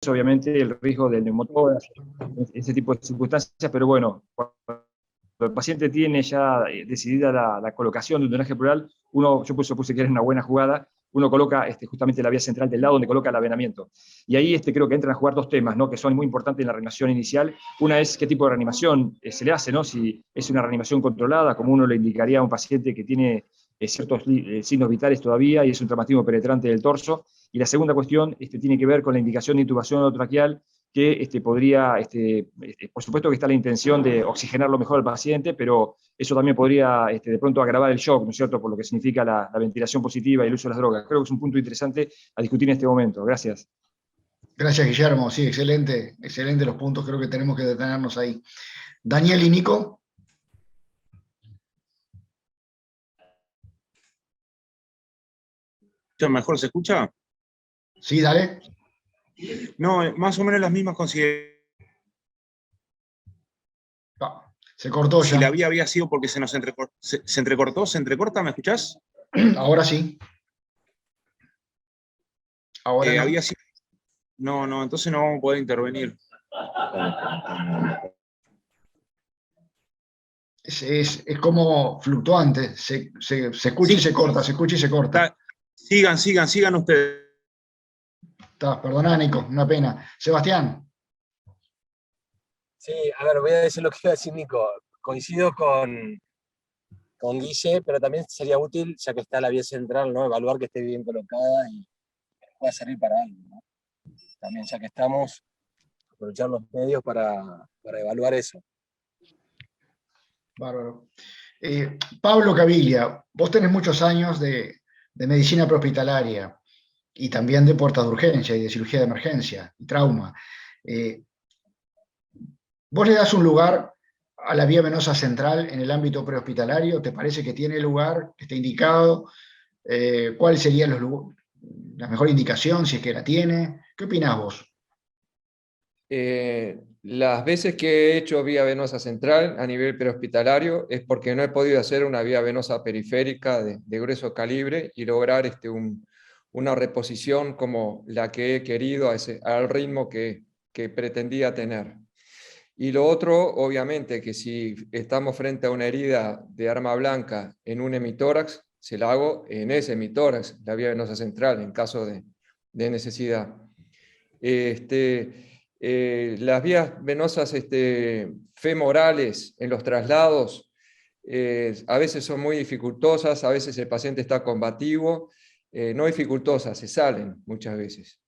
obviamente el riesgo del neumotórax, ese tipo de circunstancias, pero bueno, cuando el paciente tiene ya decidida la colocación de un drenaje pleural, yo puse que era una buena jugada, uno coloca justamente la vía central del lado donde coloca el avenamiento. Y ahí creo que entran a jugar dos temas, ¿no?, que son muy importantes en la reanimación inicial. Una es qué tipo de reanimación se le hace, ¿no?, si es una reanimación controlada, como uno le indicaría a un paciente que tiene ciertos signos vitales todavía y es un traumatismo penetrante del torso. Y la segunda cuestión tiene que ver con la indicación de intubación orotraqueal, que podría, por supuesto que está la intención de oxigenar lo mejor al paciente, pero eso también podría de pronto agravar el shock, ¿no es cierto?, por lo que significa la ventilación positiva y el uso de las drogas. Creo que es un punto interesante a discutir en este momento. Gracias. Gracias, Guillermo. Sí, excelente, excelente los puntos. Creo que tenemos que detenernos ahí. Daniel y Nico. ¿Mejor se escucha? Sí, dale. No, más o menos las mismas consideraciones. Se cortó ya. Si la vía había sido porque se nos entrecortó, se entrecortó, ¿se entrecorta? ¿Me escuchás? Ahora sí. Ahora no. Había sido... No, entonces no vamos a poder intervenir. Es como fluctuante, se escucha y se corta, se escucha y se corta. Sigan ustedes. Perdona, Nico, una pena. Sebastián. Sí, a ver, voy a decir lo que iba a decir Nico. Coincido con Guille, pero también sería útil, ya que está la vía central, ¿no?, evaluar que esté bien colocada y pueda servir para algo, ¿no? También, ya que estamos, aprovechar los medios para evaluar eso. Bárbaro. Pablo Caviglia, vos tenés muchos años de medicina prehospitalaria y también de puertas de urgencia y de cirugía de emergencia y trauma. ¿Vos le das un lugar a la vía venosa central en el ámbito prehospitalario? ¿Te parece que tiene lugar, que está indicado? ¿Cuál sería la mejor indicación, si es que la tiene? ¿Qué opinás vos? Las veces que he hecho vía venosa central a nivel prehospitalario es porque no he podido hacer una vía venosa periférica de grueso calibre y lograr una reposición como la que he querido al ritmo que pretendía tener. Y lo otro, obviamente, que si estamos frente a una herida de arma blanca en un hemitórax, se la hago en ese hemitórax, la vía venosa central, en caso de necesidad. Las vías venosas femorales en los traslados a veces son muy dificultosas, a veces el paciente está combativo, no dificultosas, se salen muchas veces.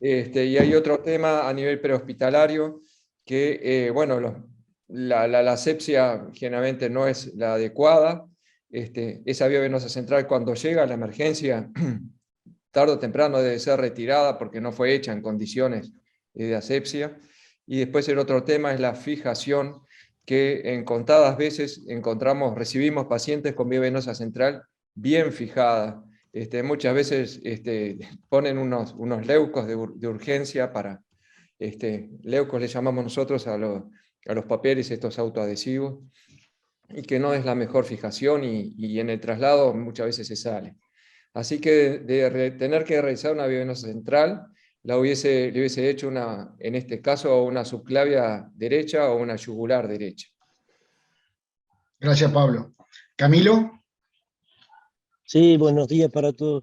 Y hay otro tema a nivel prehospitalario, que bueno, la asepsia generalmente no es la adecuada. Esa vía venosa central, cuando llega a la emergencia, tarde o temprano debe ser retirada porque no fue hecha en condiciones de asepsia. Y después el otro tema es la fijación, que en contadas veces recibimos pacientes con vía venosa central bien fijada. Muchas veces ponen unos leucos de urgencia para, leucos le llamamos nosotros a los papeles estos autoadhesivos, y que no es la mejor fijación y en el traslado muchas veces se sale. Así que de tener que realizar una vía venosa central, le hubiese hecho en este caso una subclavia derecha o una yugular derecha. Gracias, Pablo. ¿Camilo? Sí, buenos días para todos.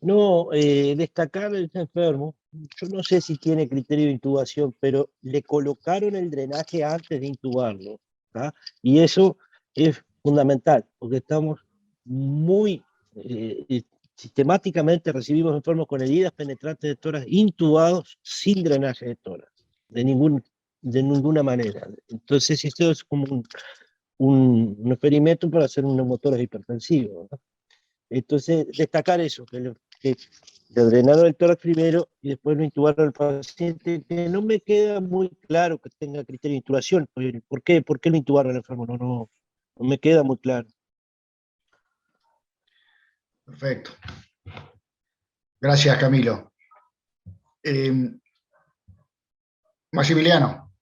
No, destacar el enfermo, yo no sé si tiene criterio de intubación, pero le colocaron el drenaje antes de intubarlo, ¿tá? Y eso es fundamental, porque estamos muy sistemáticamente recibimos enfermos con heridas penetrantes de tórax intubados sin drenaje de tórax, de ninguna manera. Entonces esto es como un experimento para hacer un neumotórax hipertensivo, ¿no? Entonces, destacar eso, que le drenaron el tórax primero y después lo intubaron al paciente, que no me queda muy claro que tenga criterio de intubación. ¿Por qué lo intubaron al enfermo? No me queda muy claro. Perfecto. Gracias, Camilo. Maximiliano.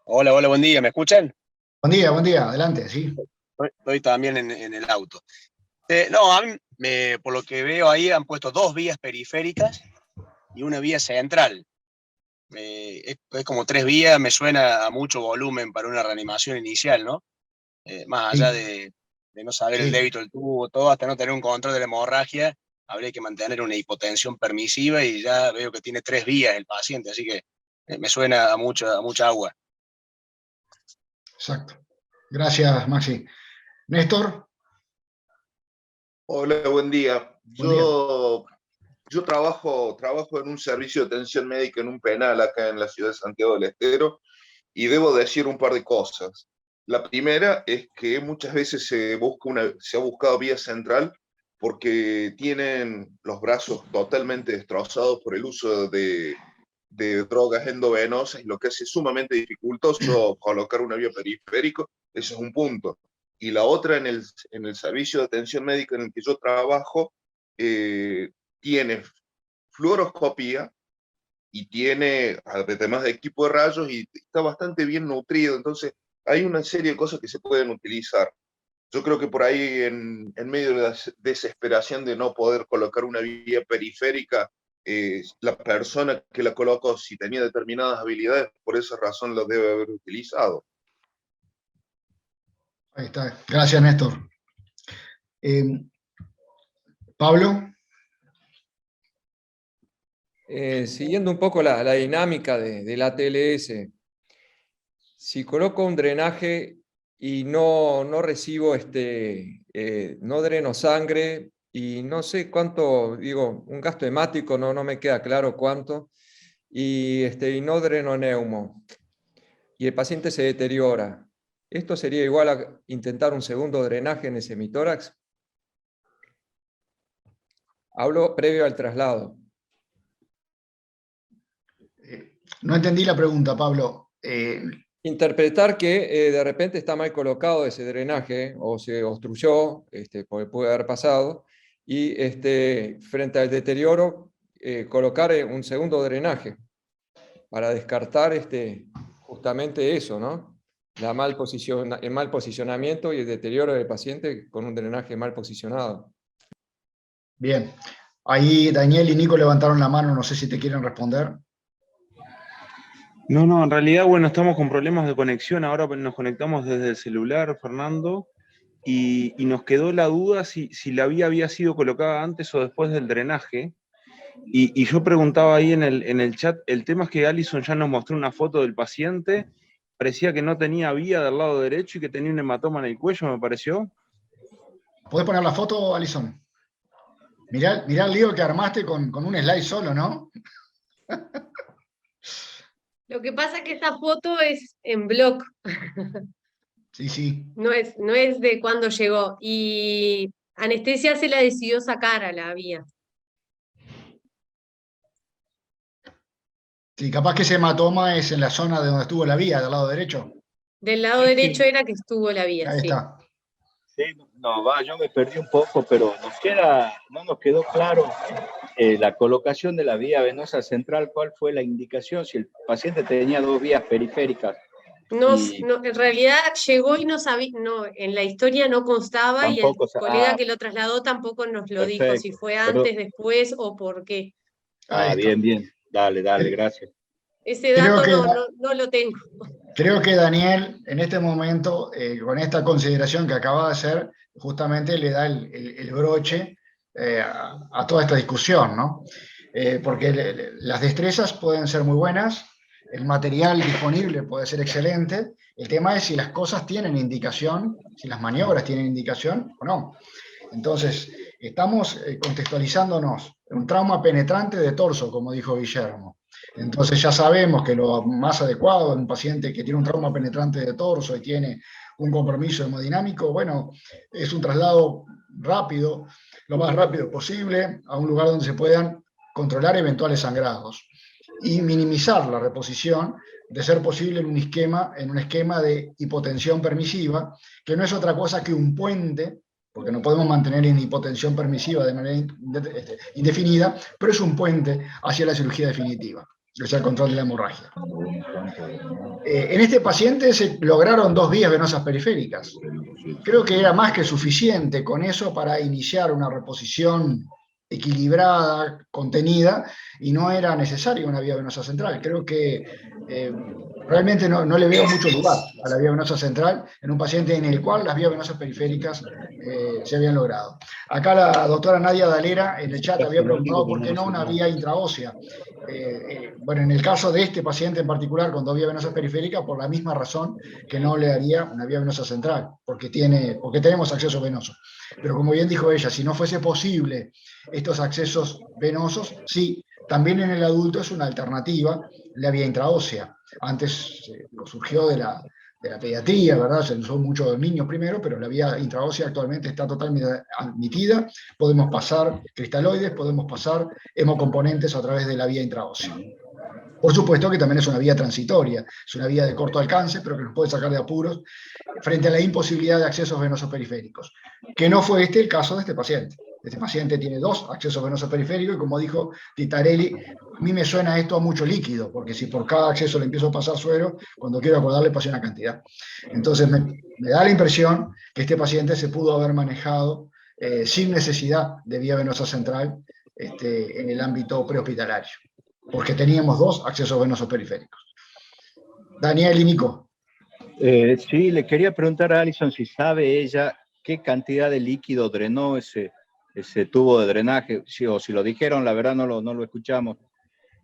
Hola, buen día, ¿me escuchan? Buen día, adelante, sí. Estoy también en el auto. No, a mí por lo que veo ahí han puesto 2 vías periféricas y una vía central. Es como 3 vías, me suena a mucho volumen para una reanimación inicial, ¿no? Más allá de no saber el débito del tubo, todo, hasta no tener un control de la hemorragia, habría que mantener una hipotensión permisiva y ya veo que tiene 3 vías el paciente, así que me suena a mucha agua. Exacto. Gracias, Maxi. Néstor. Hola, buen día. Buen día. Yo trabajo en un servicio de atención médica en un penal acá en la ciudad de Santiago del Estero y debo decir un par de cosas. La primera es que muchas veces se ha buscado vía central porque tienen los brazos totalmente destrozados por el uso de drogas endovenosas, y lo que hace sumamente dificultoso colocar una vía periférica. Eso es un punto. Y la otra, en el servicio de atención médica en el que yo trabajo, tiene fluoroscopía y tiene, además de equipo de rayos, y está bastante bien nutrido. Entonces, hay una serie de cosas que se pueden utilizar. Yo creo que por ahí, en medio de la desesperación de no poder colocar una vía periférica, la persona que la colocó, si tenía determinadas habilidades, por esa razón lo debe haber utilizado. Ahí está. Gracias, Néstor. Pablo. Siguiendo un poco la dinámica de la TLS, si coloco un drenaje y no recibo, no dreno sangre, y no sé cuánto, digo, un gasto hemático, no me queda claro cuánto, y no dreno neumo, y el paciente se deteriora, ¿esto sería igual a intentar un segundo drenaje en ese hemitórax? Hablo previo al traslado. No entendí la pregunta, Pablo. Interpretar que de repente está mal colocado ese drenaje o se obstruyó, porque puede haber pasado, y frente al deterioro colocar un segundo drenaje para descartar justamente eso, ¿no? El mal posicionamiento y el deterioro del paciente con un drenaje mal posicionado. Bien. Ahí Daniel y Nico levantaron la mano, no sé si te quieren responder. No, en realidad, bueno, estamos con problemas de conexión. Ahora nos conectamos desde el celular, Fernando, y nos quedó la duda si la vía había sido colocada antes o después del drenaje. Y yo preguntaba ahí en el chat, el tema es que Alison ya nos mostró una foto del paciente, parecía que no tenía vía del lado derecho y que tenía un hematoma en el cuello, me pareció. ¿Podés poner la foto, Alison? Mirá el lío que armaste con un slide solo, ¿no? Lo que pasa es que esa foto es en bloc. Sí. No es de cuando llegó. Y anestesia se la decidió sacar a la vía. Sí, capaz que ese hematoma es en la zona de donde estuvo la vía, del lado derecho. Del lado derecho era que estuvo la vía, Ahí sí. está. Sí, yo me perdí un poco, pero no nos quedó claro la colocación de la vía venosa central. ¿Cuál fue la indicación? Si el paciente tenía 2 vías periféricas. No, en realidad llegó y no sabía, en la historia no constaba, Tampoco, y el colega que lo trasladó tampoco nos lo dijo, si fue antes, después o por qué. Bien. Dale, gracias. Ese dato no lo tengo. Creo que Daniel, en este momento, con esta consideración que acaba de hacer, justamente le da el broche a toda esta discusión, ¿no? Porque las destrezas pueden ser muy buenas, el material disponible puede ser excelente, el tema es si las cosas tienen indicación, si las maniobras tienen indicación o no. Entonces, estamos contextualizándonos un trauma penetrante de torso, como dijo Guillermo. Entonces ya sabemos que lo más adecuado en un paciente que tiene un trauma penetrante de torso y tiene un compromiso hemodinámico, bueno, es un traslado rápido, lo más rápido posible, a un lugar donde se puedan controlar eventuales sangrados y minimizar la reposición, de ser posible en un esquema de hipotensión permisiva, que no es otra cosa que un puente, porque no podemos mantener en hipotensión permisiva de manera indefinida, pero es un puente hacia la cirugía definitiva. o sea, el control de la hemorragia. En este paciente se lograron 2 vías venosas periféricas. Creo que era más que suficiente con eso para iniciar una reposición equilibrada, contenida, y no era necesaria una vía venosa central. Creo que realmente no le veo mucho lugar a la vía venosa central en un paciente en el cual las vías venosas periféricas se habían logrado. Acá la doctora Nadia Dalera en el chat había preguntado por qué no una vía intraósea. Bueno, en el caso de este paciente en particular con 2 vías venosas periféricas, por la misma razón que no le daría una vía venosa central, porque tenemos acceso venoso. Pero como bien dijo ella, si no fuese posible estos accesos venosos, sí, también en el adulto es una alternativa la vía intraósea. Antes surgió de la pediatría, ¿verdad? Se usó mucho en niños primero, pero la vía intraósea actualmente está totalmente admitida. Podemos pasar cristaloides, podemos pasar hemocomponentes a través de la vía intraósea. Por supuesto que también es una vía transitoria, es una vía de corto alcance, pero que nos puede sacar de apuros frente a la imposibilidad de accesos venosos periféricos, que no fue el caso de este paciente. Este paciente tiene 2 accesos venosos periféricos y, como dijo Titarelli, a mí me suena esto a mucho líquido, porque si por cada acceso le empiezo a pasar suero, cuando quiero acordarle pasé una cantidad. Entonces me da la impresión que este paciente se pudo haber manejado sin necesidad de vía venosa central en el ámbito prehospitalario, porque teníamos 2 accesos venosos periféricos. Daniel y Nico. Sí, le quería preguntar a Alison si sabe ella qué cantidad de líquido drenó ese tubo de drenaje, o si lo dijeron, la verdad no lo escuchamos.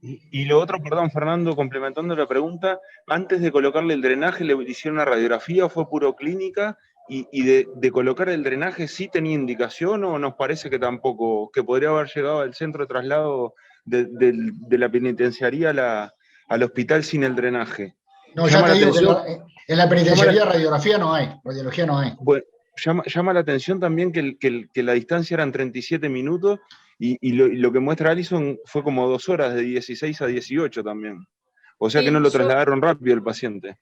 Y lo otro, perdón, Fernando, complementando la pregunta, antes de colocarle el drenaje, ¿le hicieron una radiografía o fue puro clínica? Y de colocar el drenaje, ¿sí tenía indicación o nos parece que tampoco, que podría haber llegado al centro de traslado de la penitenciaría al hospital sin el drenaje? No, ya te digo que en la penitenciaría radiografía no hay, radiología no hay. Bueno, llama la atención también que la distancia eran 37 minutos y lo que muestra Alison fue como 2 horas, de 16 a 18 también. O sea Sí, que no lo trasladaron rápido el paciente.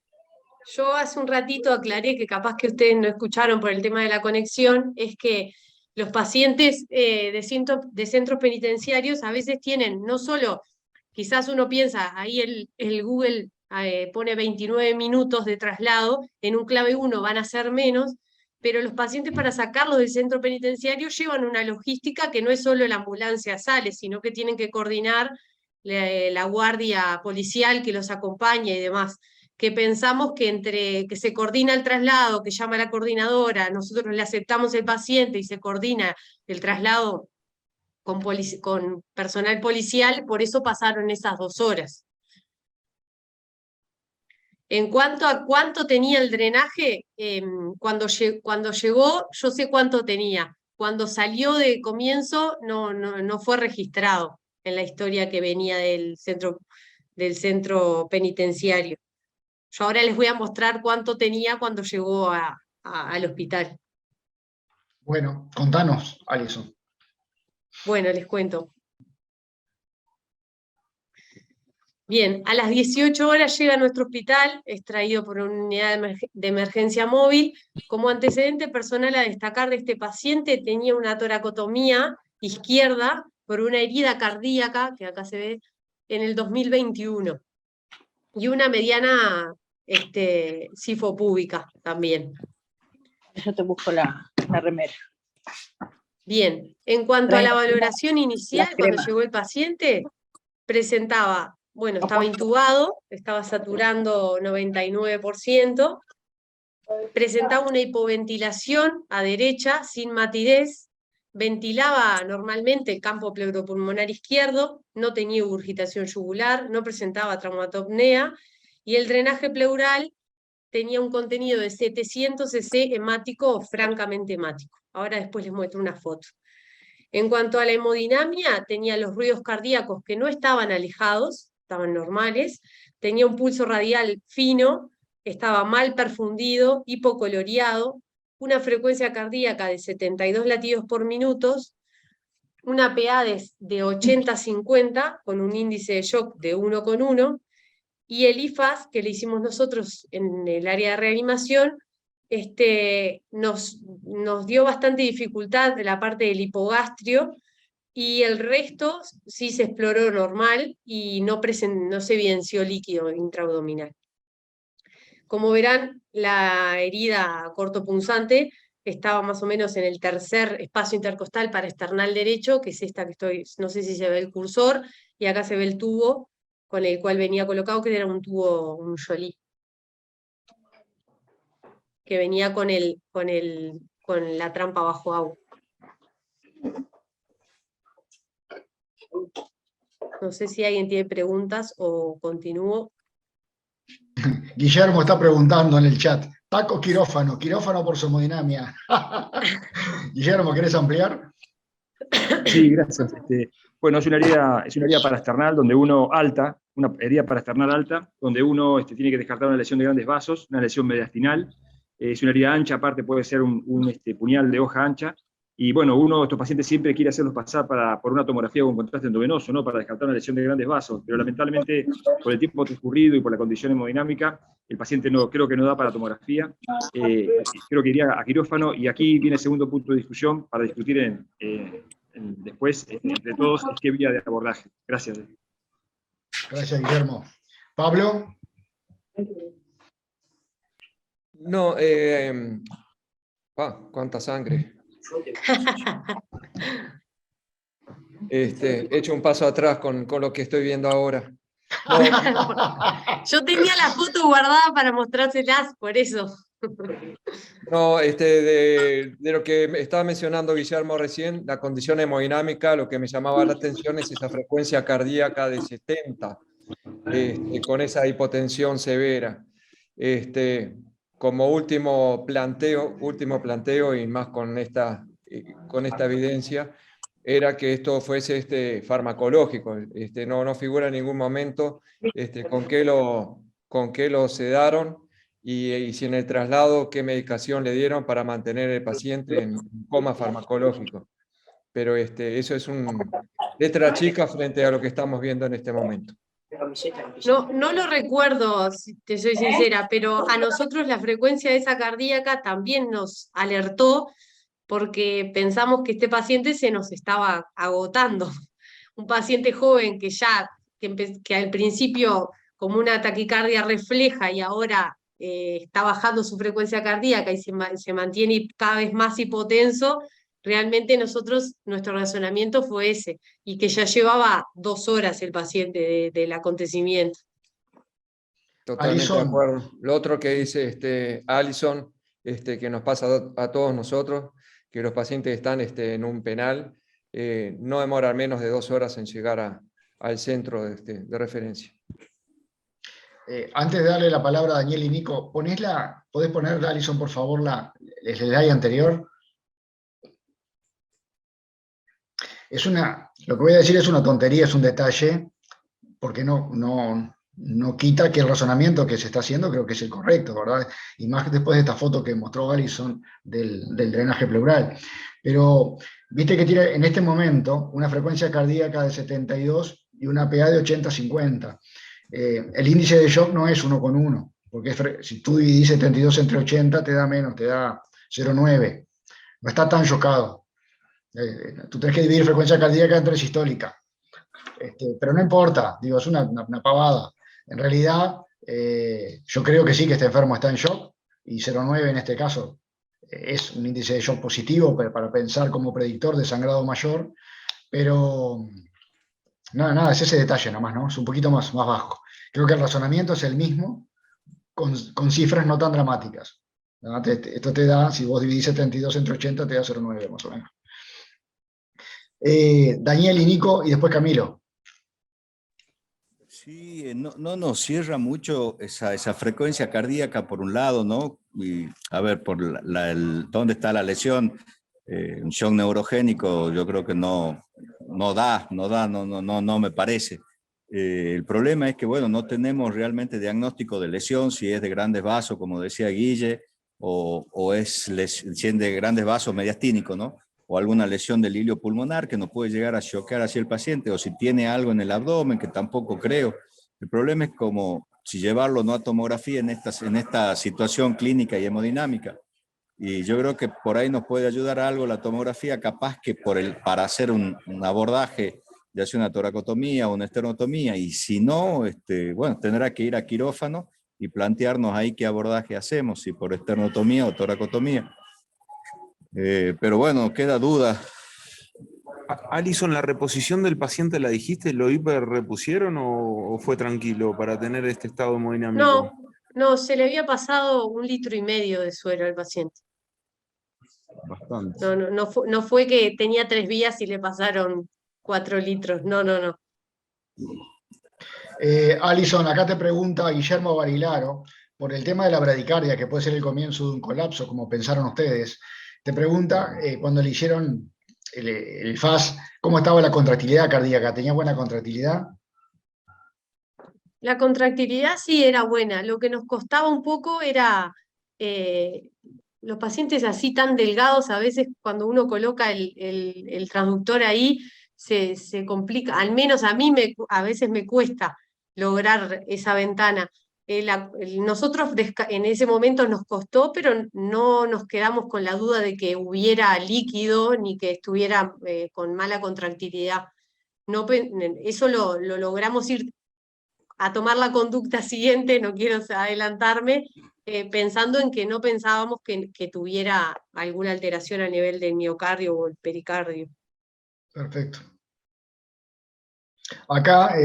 Yo hace un ratito aclaré, que capaz que ustedes no escucharon por el tema de la conexión, es que los pacientes de centros penitenciarios a veces tienen no solo, quizás uno piensa, ahí el Google pone 29 minutos de traslado, en un clave 1 van a ser menos, pero los pacientes, para sacarlos del centro penitenciario, llevan una logística que no es solo la ambulancia sale, sino que tienen que coordinar la guardia policial que los acompaña y demás, que pensamos que entre que se coordina el traslado, que llama a la coordinadora, nosotros le aceptamos el paciente y se coordina el traslado con personal policial, por eso pasaron esas 2 horas. En cuanto a cuánto tenía el drenaje, cuando llegó, yo sé cuánto tenía. Cuando salió de comienzo, no fue registrado en la historia que venía del centro penitenciario. Yo ahora les voy a mostrar cuánto tenía cuando llegó al hospital. Bueno, contanos, Alison. Bueno, les cuento. Bien, a las 18 horas llega a nuestro hospital, extraído por una unidad de emergencia móvil. Como antecedente personal a destacar de este paciente, tenía una toracotomía izquierda por una herida cardíaca, que acá se ve, en el 2021, y una mediana sifopúbica también. Yo te busco la remera. Bien, en cuanto a la valoración inicial, cuando llegó el paciente, presentaba, bueno, estaba intubado, estaba saturando 99%, presentaba una hipoventilación a derecha, sin matidez, ventilaba normalmente el campo pleuropulmonar izquierdo, no tenía ingurgitación yugular, no presentaba traumatopnea, y el drenaje pleural tenía un contenido de 700 cc hemático o francamente hemático. Ahora después les muestro una foto. En cuanto a la hemodinamia, tenía los ruidos cardíacos que no estaban alejados, estaban normales, tenía un pulso radial fino, estaba mal perfundido, hipocoloreado, una frecuencia cardíaca de 72 latidos por minuto, una PA de 80-50 con un índice de shock de 1,1, y el IFAS que le hicimos nosotros en el área de reanimación nos dio bastante dificultad de la parte del hipogastrio, y el resto sí se exploró normal y no se evidenció líquido intraabdominal. Como verán, la herida cortopunzante estaba más o menos en el tercer espacio intercostal parasternal derecho, que es esta que estoy, no sé si se ve el cursor, y acá se ve el tubo con el cual venía colocado, que era un tubo, un Jolie, que venía con la trampa bajo agua. No sé si alguien tiene preguntas o continúo. Guillermo está preguntando en el chat, taco quirófano, quirófano por su hemodinamia. Guillermo, ¿querés ampliar? Sí, gracias. Bueno, es una herida parasternal donde uno alta, una herida parasternal alta, donde uno tiene que descartar una lesión de grandes vasos, una lesión mediastinal. Es una herida ancha, aparte puede ser un puñal de hoja ancha. Y bueno, uno de estos pacientes siempre quiere hacerlos pasar por una tomografía con contraste endovenoso, ¿no? Para descartar una lesión de grandes vasos. Pero lamentablemente, por el tiempo transcurrido y por la condición hemodinámica, el paciente creo que no da para tomografía. Creo que iría a quirófano. Y aquí viene el segundo punto de discusión para discutir después, entre todos, es qué vía de abordaje. Gracias. Gracias, Guillermo. Pablo. No, cuánta sangre. He hecho un paso atrás con lo que estoy viendo ahora. No, Yo tenía la foto guardada para mostrárselas, por eso. no, de lo que estaba mencionando Guillermo recién, la condición hemodinámica, lo que me llamaba la atención es esa frecuencia cardíaca de 70, con esa hipotensión severa. Como último planteo y más con esta evidencia, era que esto fuese farmacológico. No figura en ningún momento con qué lo sedaron y si en el traslado qué medicación le dieron para mantener el paciente en coma farmacológico. Pero eso es letra chica frente a lo que estamos viendo en este momento. No lo recuerdo, si te soy sincera, pero a nosotros la frecuencia de esa cardíaca también nos alertó porque pensamos que este paciente se nos estaba agotando. Un paciente joven que al principio como una taquicardia refleja y ahora está bajando su frecuencia cardíaca y se mantiene cada vez más hipotenso, realmente nuestro razonamiento fue ese, y que ya llevaba 2 horas el paciente del acontecimiento. Totalmente Alison. de acuerdo. Lo otro que dice Alison, que nos pasa a todos nosotros, que los pacientes están en un penal, no demoran menos de 2 horas en llegar al centro de referencia. Antes de darle la palabra a Daniel y Nico, ¿podés poner, Alison, por favor, el slide anterior? Lo que voy a decir es una tontería, es un detalle, porque no quita que el razonamiento que se está haciendo creo que es el correcto, ¿verdad? Y más después de esta foto que mostró Alison del drenaje pleural. Pero viste que tiene en este momento una frecuencia cardíaca de 72 y una PA de 80-50. El índice de shock no es 1,1, porque si tú dividís 72 entre 80 te da menos, te da 0,9. No está tan chocado. Tú tenés que dividir frecuencia cardíaca entre sistólica. Pero no importa, digo, es una pavada. En realidad, yo creo que sí que este enfermo está en shock, y 0,9 en este caso es un índice de shock positivo para pensar como predictor de sangrado mayor, pero nada, es ese detalle nomás, ¿no? Es un poquito más bajo. Creo que el razonamiento es el mismo, con cifras no tan dramáticas. ¿No? Esto te da, si vos dividís 72 entre 80, te da 0,9 más o menos. Daniel y Nico, y después Camilo. Sí, no nos cierra mucho esa frecuencia cardíaca por un lado, ¿no? Y a ver, por dónde está la lesión, un shock neurogénico, yo creo que no me parece. El problema es que, bueno, no tenemos realmente diagnóstico de lesión, si es de grandes vasos, como decía Guille, o es lesión de grandes vasos mediastínicos, ¿no? O alguna lesión del hilio pulmonar que no puede llegar a choquear así el paciente, o si tiene algo en el abdomen, que tampoco creo. El problema es como si llevarlo no a tomografía en esta situación clínica y hemodinámica. Y yo creo que por ahí nos puede ayudar algo la tomografía, capaz que para hacer un abordaje, ya sea una toracotomía o una esternotomía, y si no, bueno, tendrá que ir a quirófano y plantearnos ahí qué abordaje hacemos, si por esternotomía o toracotomía. Pero bueno, queda duda. Alison, ¿la reposición del paciente la dijiste? ¿Lo hiperrepusieron o fue tranquilo para tener este estado hemodinámico? No, se le había pasado 1,5 litros de suero al paciente. Bastante. No fue que tenía 3 vías y le pasaron 4 litros. No. Alison, acá te pregunta Guillermo Barilaro, por el tema de la bradicardia, que puede ser el comienzo de un colapso, como pensaron ustedes. Te pregunta, cuando le hicieron el FAS, ¿cómo estaba la contractilidad cardíaca? ¿Tenía buena contractilidad? La contractilidad sí era buena. Lo que nos costaba un poco era los pacientes así tan delgados, a veces cuando uno coloca el transductor ahí, se complica. Al menos a mí a veces me cuesta lograr esa ventana. Nosotros en ese momento nos costó, pero no nos quedamos con la duda de que hubiera líquido ni que estuviera con mala contractilidad. No, eso lo logramos ir a tomar la conducta siguiente, no quiero adelantarme, pensando en que no pensábamos que tuviera alguna alteración a nivel del miocardio o el pericardio. Perfecto. Acá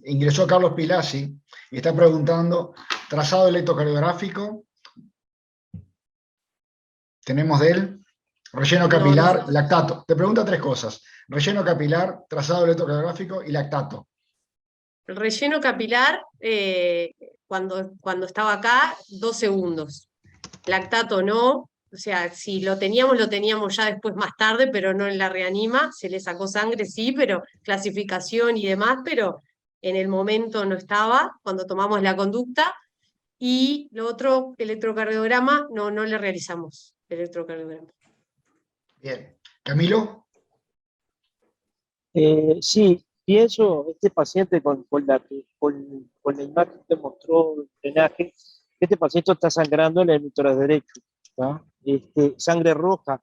ingresó Carlos Pilasi y está preguntando, trazado electrocardiográfico, tenemos de él, relleno capilar, lactato. Te pregunta 3 cosas, relleno capilar, trazado electrocardiográfico y lactato. El relleno capilar, cuando estaba acá, 2 segundos. Lactato no, o sea, si lo teníamos ya después más tarde, pero no en la reanima. Se le sacó sangre, sí, pero clasificación y demás, pero en el momento no estaba, cuando tomamos la conducta. Y lo otro, electrocardiograma, no le realizamos electrocardiograma. Bien. ¿Camilo? Sí, pienso, este paciente con la imagen que mostró el drenaje, este paciente está sangrando en el mitoras derecho, ¿tá? Sangre roja,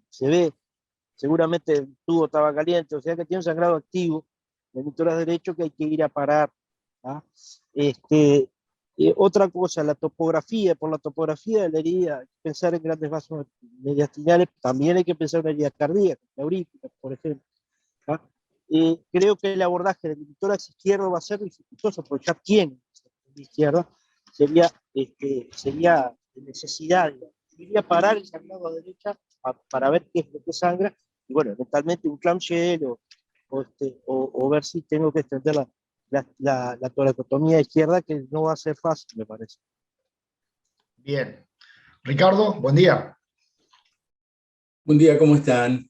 se ve, seguramente el tubo estaba caliente, o sea que tiene un sangrado activo en el mitoras derecho que hay que ir a parar, ¿tá? Otra cosa, por la topografía de la herida, hay que pensar en grandes vasos mediastinales, también hay que pensar en una herida cardíaca, la aurícula, por ejemplo, ¿tá? Creo que el abordaje del tórax izquierdo va a ser dificultoso, porque ya tiene la izquierda, sería de necesidad, iría a parar el sangrado a derecha para ver qué es lo que sangra, y bueno, eventualmente un clamshell o ver si tengo que extender la toracotomía izquierda, que no va a ser fácil, me parece. Bien. Ricardo, buen día. Buen día, ¿cómo están?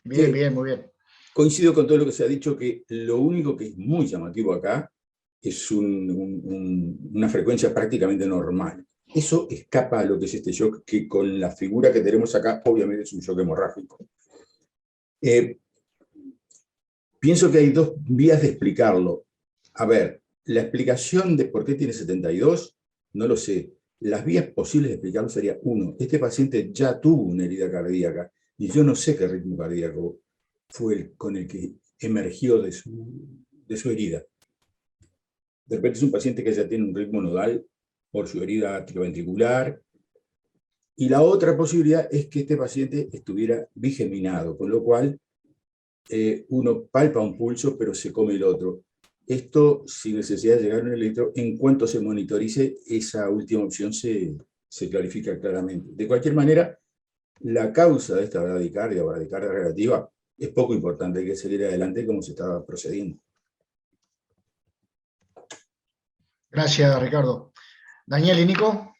Bien, muy bien. Coincido con todo lo que se ha dicho, que lo único que es muy llamativo acá es una frecuencia prácticamente normal. Eso escapa a lo que es este shock, que con la figura que tenemos acá, obviamente es un shock hemorrágico. Pienso que hay 2 vías de explicarlo. A ver, la explicación de por qué tiene 72, no lo sé. Las vías posibles de explicarlo sería, 1, este paciente ya tuvo una herida cardíaca y yo no sé qué ritmo cardíaco fue con el que emergió de su herida. De repente es un paciente que ya tiene un ritmo nodal por su herida atrioventricular. Y la otra posibilidad es que este paciente estuviera bigeminado, con lo cual uno palpa un pulso, pero se come el otro. Esto sin necesidad de llegar a un electro, en cuanto se monitorice, esa última opción se clarifica claramente. De cualquier manera, la causa de esta bradicardia o bradicardia relativa es poco importante, hay que seguir adelante como se estaba procediendo. Gracias, Ricardo. Daniel y Nico.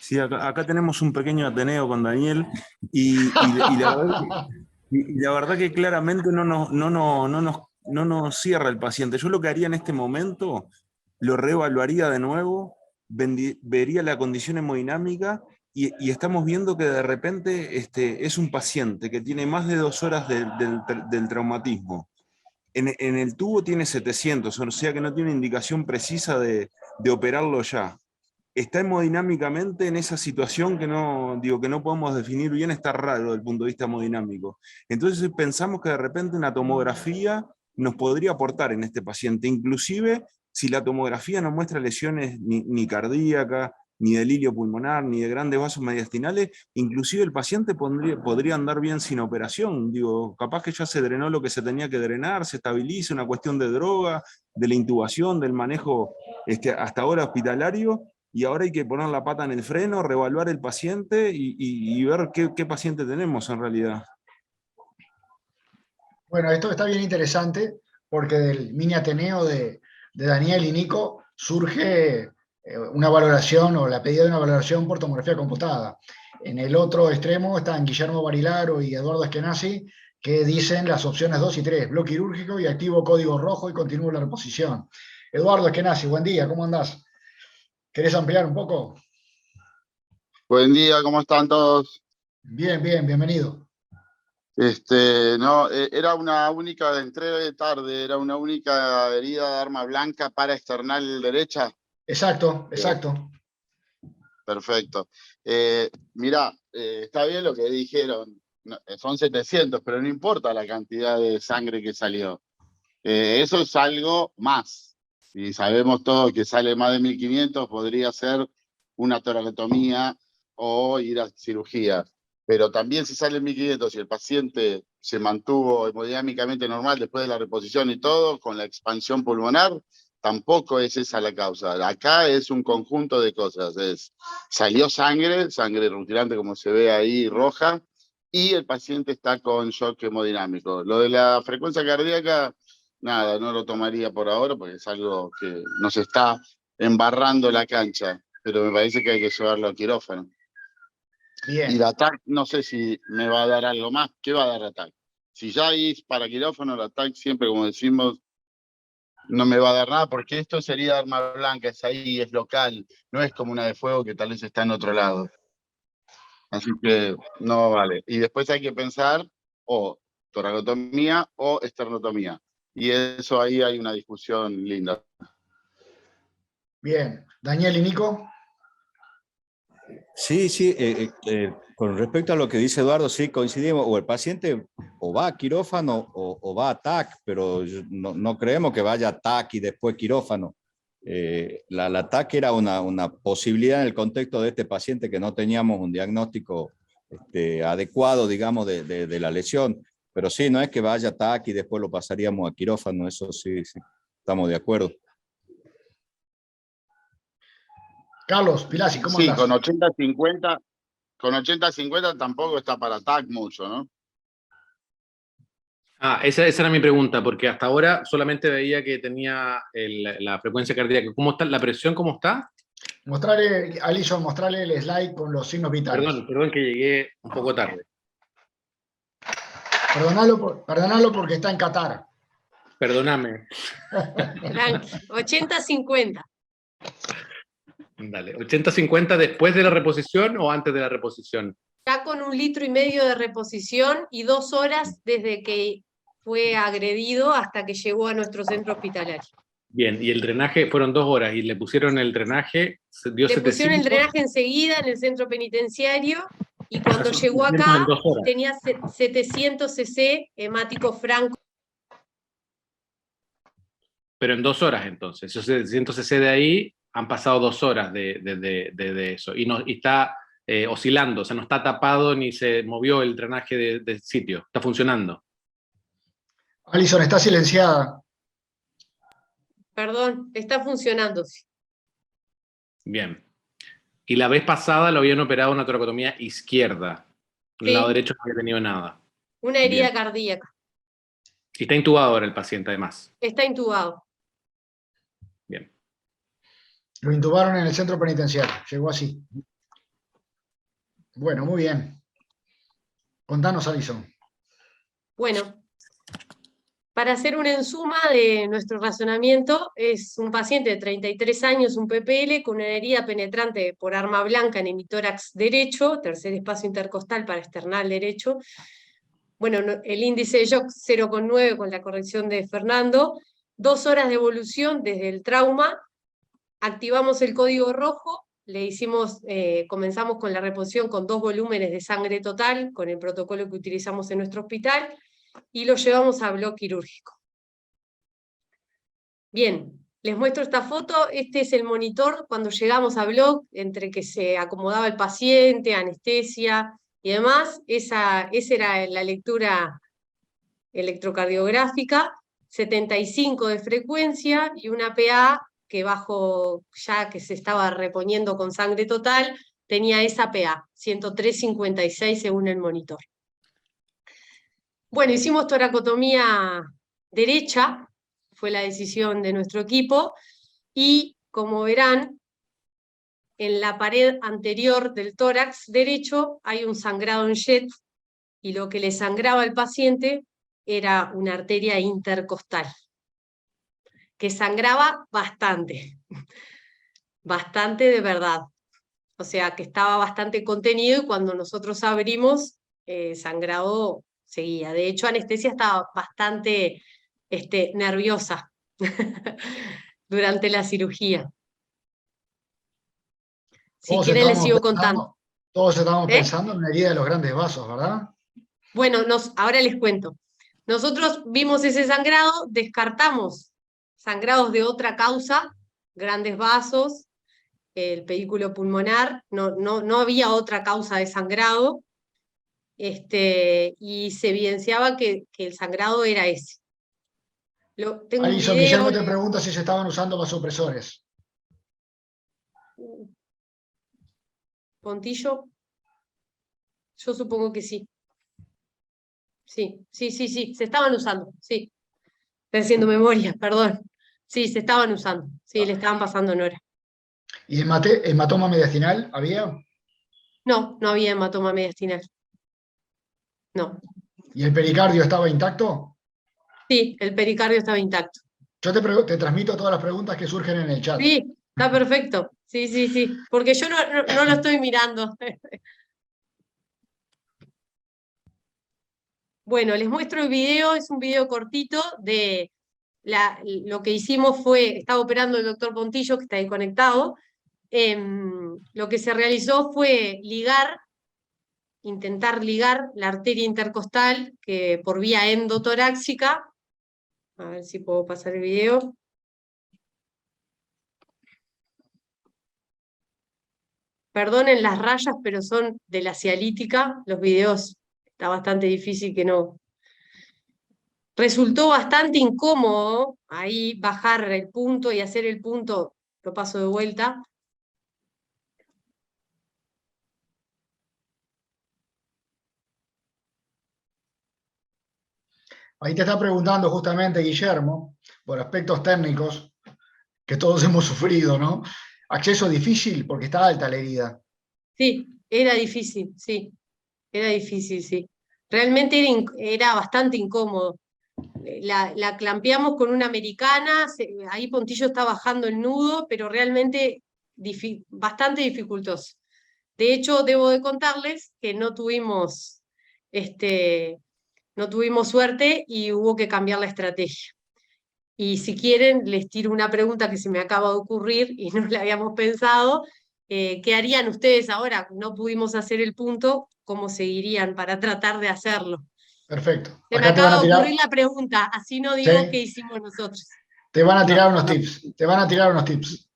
Sí, acá tenemos un pequeño ateneo con Daniel y la verdad que claramente no nos cierra el paciente. Yo lo que haría en este momento, lo reevaluaría de nuevo, vería la condición hemodinámica y estamos viendo que de repente es un paciente que tiene más de 2 horas del traumatismo. En el tubo tiene 700, o sea que no tiene indicación precisa de operarlo ya. está hemodinámicamente en esa situación que no, digo, que no podemos definir bien, está raro desde el punto de vista hemodinámico. Entonces pensamos que de repente una tomografía nos podría aportar en este paciente, inclusive si la tomografía no muestra lesiones ni cardíacas, ni de hilio pulmonar, ni de grandes vasos mediastinales, inclusive el paciente podría andar bien sin operación. Digo, capaz que ya se drenó lo que se tenía que drenar, se estabiliza, una cuestión de droga, de la intubación, del manejo hasta ahora hospitalario, y ahora hay que poner la pata en el freno, reevaluar el paciente y ver qué paciente tenemos en realidad. Bueno, esto está bien interesante porque del mini Ateneo de Daniel y Nico surge una valoración o la pedida de una valoración por tomografía computada. En el otro extremo están Guillermo Barilaro y Eduardo Eskenazi, que dicen las opciones 2 y 3, bloque quirúrgico y activo código rojo y continúo la reposición. Eduardo Eskenazi, buen día, ¿cómo andás? ¿Querés ampliar un poco? Buen día, ¿cómo están todos? Bien, bien, bienvenido. No, era una única, entré de tarde, era una única herida de arma blanca para external derecha. Exacto, exacto. Perfecto. Mirá, está bien lo que dijeron, son 700, pero no importa la cantidad de sangre que salió. Eso es algo más. Y sabemos todos que sale más de 1500, podría ser una toracotomía o ir a cirugía. Pero también si sale 1500 y el paciente se mantuvo hemodinámicamente normal después de la reposición y todo, con la expansión pulmonar, tampoco es esa la causa. Acá es un conjunto de cosas. Salió sangre rutilante como se ve ahí, roja, y el paciente está con shock hemodinámico. Lo de la frecuencia cardíaca, nada, no lo tomaría por ahora porque es algo que nos está embarrando la cancha, pero me parece que hay que llevarlo al quirófano. Bien. Y la TAC, no sé si me va a dar algo más. ¿Qué va a dar la TAC? Si ya es para quirófano, la TAC siempre, como decimos, no me va a dar nada, porque esto sería arma blanca, es ahí, es local, no es como una de fuego que tal vez está en otro lado. Así que no vale. Y después hay que pensar o toracotomía o esternotomía. Y eso ahí hay una discusión linda. Bien. Daniel y Nico. Sí, con respecto a lo que dice Eduardo, sí, coincidimos, o el paciente o va a quirófano o va a TAC, pero no creemos que vaya a TAC y después quirófano. La TAC era una posibilidad en el contexto de este paciente que no teníamos un diagnóstico adecuado, digamos, de la lesión, pero sí, no es que vaya a TAC y después lo pasaríamos a quirófano, eso sí, estamos de acuerdo. Carlos Pilasi, ¿cómo andás? Sí, con 80-50 tampoco está para TAC mucho, ¿no? Esa era mi pregunta, porque hasta ahora solamente veía que tenía la frecuencia cardíaca. ¿Cómo está la presión? ¿Cómo está? Mostrale, Alison, mostrale el slide con los signos vitales. Perdón que llegué un poco tarde. Perdonalo porque está en Qatar. Perdóname. 80-50. Dale, 80-50 después de la reposición o antes de la reposición. Ya con 1,5 litros de reposición y 2 horas desde que fue agredido hasta que llegó a nuestro centro hospitalario. Bien, y el drenaje fueron 2 horas y le pusieron el drenaje, dio 700. Le pusieron el drenaje enseguida en el centro penitenciario y cuando llegó acá tenía 700 cc hemático franco. Pero en 2 horas entonces, esos 700 cc de ahí han pasado 2 horas de eso y está oscilando, o sea, no está tapado ni se movió el drenaje del sitio, está funcionando. Alison, está silenciada. Perdón, está funcionando. Bien. Y la vez pasada lo habían operado una toracotomía izquierda. Sí. El lado derecho no había tenido nada. Una herida Bien. cardíaca. Y está intubado ahora el paciente, además. Está intubado. Bien. Lo intubaron en el centro penitenciario. Llegó así. Bueno, muy bien. Contanos, Alison. Bueno, para hacer una ensuma de nuestro razonamiento, es un paciente de 33 años, un PPL, con una herida penetrante por arma blanca en hemitórax derecho, tercer espacio intercostal para esternal derecho. Bueno, el índice de shock 0,9 con la corrección de Fernando. 2 horas de evolución desde el trauma. Activamos el código rojo comenzamos con la reposición con 2 volúmenes de sangre total, con el protocolo que utilizamos en nuestro hospital, y lo llevamos a bloque quirúrgico. Bien, les muestro esta foto. Este es el monitor cuando llegamos a bloque, entre que se acomodaba el paciente, anestesia y demás. Esa era la lectura electrocardiográfica, 75 de frecuencia y una PA que ya que se estaba reponiendo con sangre total, tenía esa PA, 103,56 según el monitor. Bueno, hicimos toracotomía derecha, fue la decisión de nuestro equipo, y como verán, en la pared anterior del tórax derecho hay un sangrado en jet, y lo que le sangraba al paciente era una arteria intercostal, que sangraba bastante, bastante de verdad. O sea, que estaba bastante contenido, y cuando nosotros abrimos, sangrado seguía. De hecho, anestesia estaba bastante nerviosa durante la cirugía. Si quieren les sigo contando. Todos estábamos pensando en una herida de los grandes vasos, ¿verdad? Bueno, ahora les cuento. Nosotros vimos ese sangrado, descartamos sangrados de otra causa, grandes vasos, el pedículo pulmonar, no había otra causa de sangrado, y se evidenciaba que el sangrado era ese. Tengo un video. Guillermo te pregunta si se estaban usando vasopresores. Pontillo, yo supongo que sí. Sí, se estaban usando, sí. Estoy haciendo memoria, perdón. Sí, se estaban usando, sí, le estaban pasando en hora. ¿Y hematoma mediastinal había? No, no había hematoma mediastinal. No. ¿Y el pericardio estaba intacto? Sí, el pericardio estaba intacto. Yo te transmito todas las preguntas que surgen en el chat. Sí, está perfecto. Sí, porque yo no lo estoy mirando. Bueno, les muestro el video, es un video cortito de lo que hicimos estaba operando el doctor Pontillo, que está ahí conectado. Lo que se realizó fue intentar ligar la arteria intercostal que por vía endotorácica. A ver si puedo pasar el video. Perdonen las rayas, pero son de la cialítica. Los videos está bastante difícil que no. Resultó bastante incómodo ahí bajar el punto y hacer el punto. Lo paso de vuelta. Ahí te está preguntando justamente Guillermo, por aspectos técnicos que todos hemos sufrido, ¿no? Acceso difícil porque está alta la herida. Sí, era difícil, sí. Era difícil, sí. Realmente era bastante incómodo. La clampeamos con una americana, ahí Pontillo está bajando el nudo, pero realmente bastante dificultoso. De hecho, debo de contarles que no tuvimos suerte y hubo que cambiar la estrategia. Y si quieren, les tiro una pregunta que se me acaba de ocurrir y no la habíamos pensado. ¿Qué harían ustedes ahora? No pudimos hacer el punto, ¿cómo seguirían para tratar de hacerlo? Perfecto. Se me acaba de ocurrir la pregunta, así no digo qué hicimos nosotros. Te van a tirar unos tips.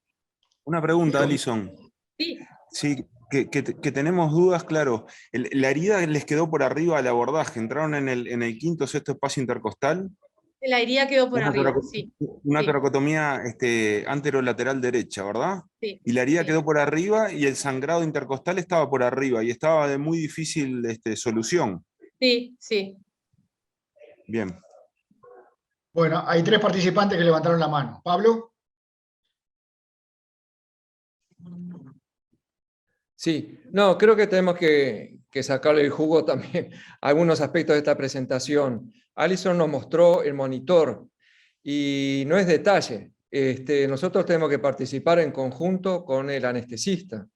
Una pregunta, Alison. Sí. Sí, que tenemos dudas, claro. ¿La herida les quedó por arriba al abordaje? ¿Entraron en el quinto o sexto espacio intercostal? La herida quedó por arriba, sí. Una toracotomía anterolateral derecha, ¿verdad? Sí. Y la herida quedó por arriba y el sangrado intercostal estaba por arriba y estaba de muy difícil solución. Sí. Bien. Bueno, hay 3 participantes que levantaron la mano. ¿Pablo? Sí, no, creo que tenemos que sacarle el jugo también a algunos aspectos de esta presentación. Alison nos mostró el monitor y no es detalle. Nosotros tenemos que participar en conjunto con el anestesista.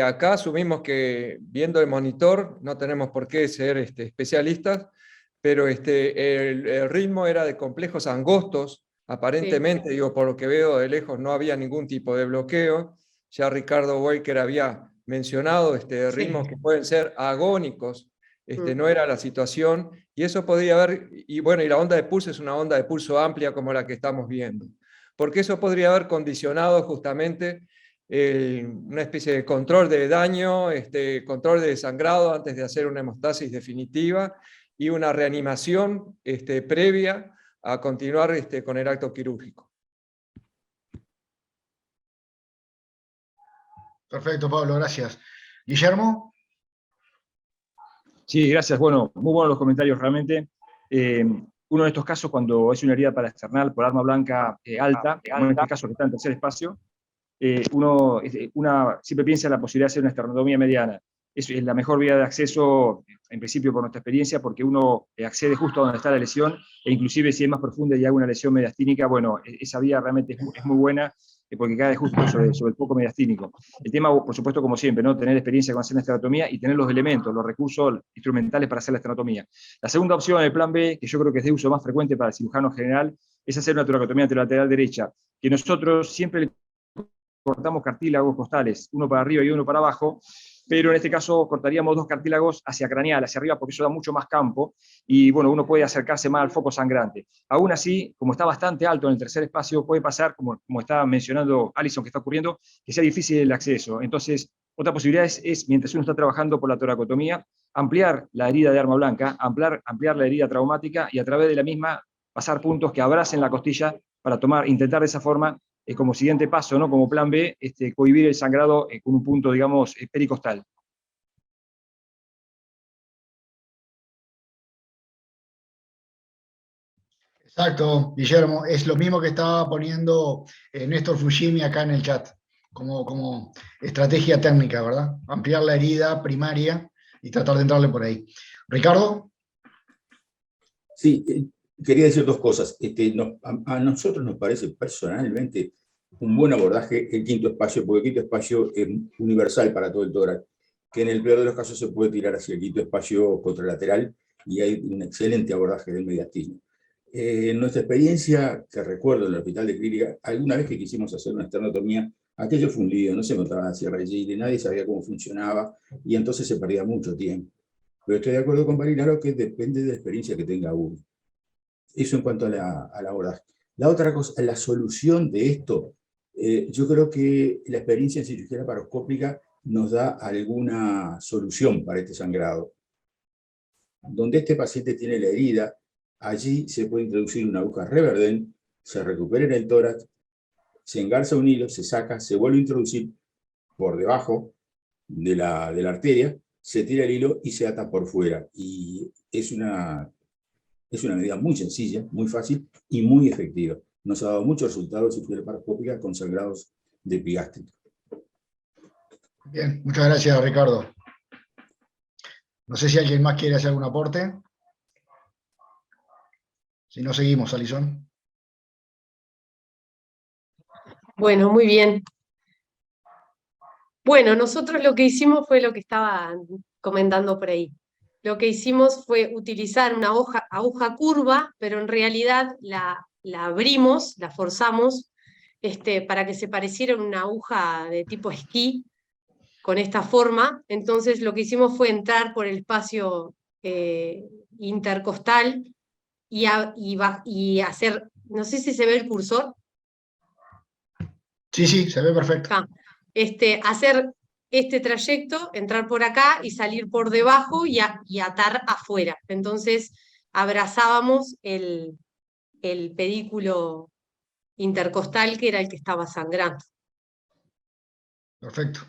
Acá asumimos que viendo el monitor no tenemos por qué ser especialistas, pero el ritmo era de complejos angostos, aparentemente, digo, por lo que veo de lejos no había ningún tipo de bloqueo, ya Ricardo Walker había mencionado, ritmos que pueden ser agónicos, no era la situación, y eso podría haber, y bueno, y la onda de pulso es una onda de pulso amplia como la que estamos viendo, porque eso podría haber condicionado justamente una especie de control de daño, control de sangrado antes de hacer una hemostasis definitiva, y una reanimación previa a continuar con el acto quirúrgico. Perfecto, Pablo, gracias. Guillermo. Sí, gracias. Bueno, muy buenos los comentarios realmente. Uno de estos casos, cuando es una herida paraexternal por arma blanca alta, como en este caso que está en tercer espacio, uno siempre piensa en la posibilidad de hacer una esternotomía mediana. Es la mejor vía de acceso, en principio por nuestra experiencia, porque uno accede justo a donde está la lesión, e inclusive si es más profunda y hay una lesión mediastínica, bueno, esa vía realmente es muy buena, porque cae justo sobre el foco mediastínico. El tema, por supuesto, como siempre, ¿no? Tener experiencia con hacer una esternotomía y tener los elementos, los recursos instrumentales para hacer la esternotomía. La segunda opción, el plan B, que yo creo que es de uso más frecuente para el cirujano general, es hacer una toracotomía anterolateral derecha, que nosotros siempre cortamos cartílagos costales, uno para arriba y uno para abajo, pero en este caso cortaríamos 2 cartílagos hacia craneal, hacia arriba, porque eso da mucho más campo, y bueno, uno puede acercarse más al foco sangrante. Aún así, como está bastante alto en el tercer espacio, puede pasar, como estaba mencionando Alison, que está ocurriendo, que sea difícil el acceso. Entonces, otra posibilidad es, mientras uno está trabajando por la toracotomía, ampliar la herida de arma blanca, ampliar la herida traumática, y a través de la misma pasar puntos que abracen la costilla para intentar de esa forma, como siguiente paso, ¿no? Como plan B, cohibir el sangrado con un punto, digamos, pericostal. Exacto, Guillermo, es lo mismo que estaba poniendo Néstor Fujimi acá en el chat, como estrategia técnica, ¿verdad? Ampliar la herida primaria y tratar de entrarle por ahí. Ricardo. Sí, quería decir 2 cosas. A nosotros nos parece personalmente un buen abordaje el quinto espacio, porque el quinto espacio es universal para todo el tórax, que en el peor de los casos se puede tirar hacia el quinto espacio contralateral y hay un excelente abordaje del mediastismo. En nuestra experiencia, que recuerdo en el hospital de clínica, alguna vez que quisimos hacer una esternotomía, aquello fue un lío, no se encontraba la sierra de Gili, nadie sabía cómo funcionaba y entonces se perdía mucho tiempo. Pero estoy de acuerdo con Marinaro que depende de la experiencia que tenga uno. Eso en cuanto a la abordaje. La otra cosa, la solución de esto, yo creo que la experiencia en cirugía laparoscópica nos da alguna solución para este sangrado. Donde este paciente tiene la herida, allí se puede introducir una aguja Reverdent, se recupera en el tórax, se engarza un hilo, se saca, se vuelve a introducir por debajo de la arteria, se tira el hilo y se ata por fuera. Y es una medida muy sencilla, muy fácil y muy efectiva. Nos ha dado muchos resultados en cirugía laparoscópica con sangrados de epigástrico. Bien, muchas gracias, Ricardo. No sé si alguien más quiere hacer algún aporte. Si no, seguimos, Alison. Bueno, muy bien. Bueno, nosotros lo que hicimos fue lo que estaba comentando por ahí. Lo que hicimos fue utilizar una aguja curva, pero en realidad la abrimos, la forzamos, para que se pareciera una aguja de tipo esquí, con esta forma. Entonces lo que hicimos fue entrar por el espacio intercostal y hacer, no sé si se ve el cursor. Sí, se ve perfecto. Hacer este trayecto, entrar por acá y salir por debajo y atar afuera. Entonces abrazábamos el pedículo intercostal, que era el que estaba sangrando. Perfecto.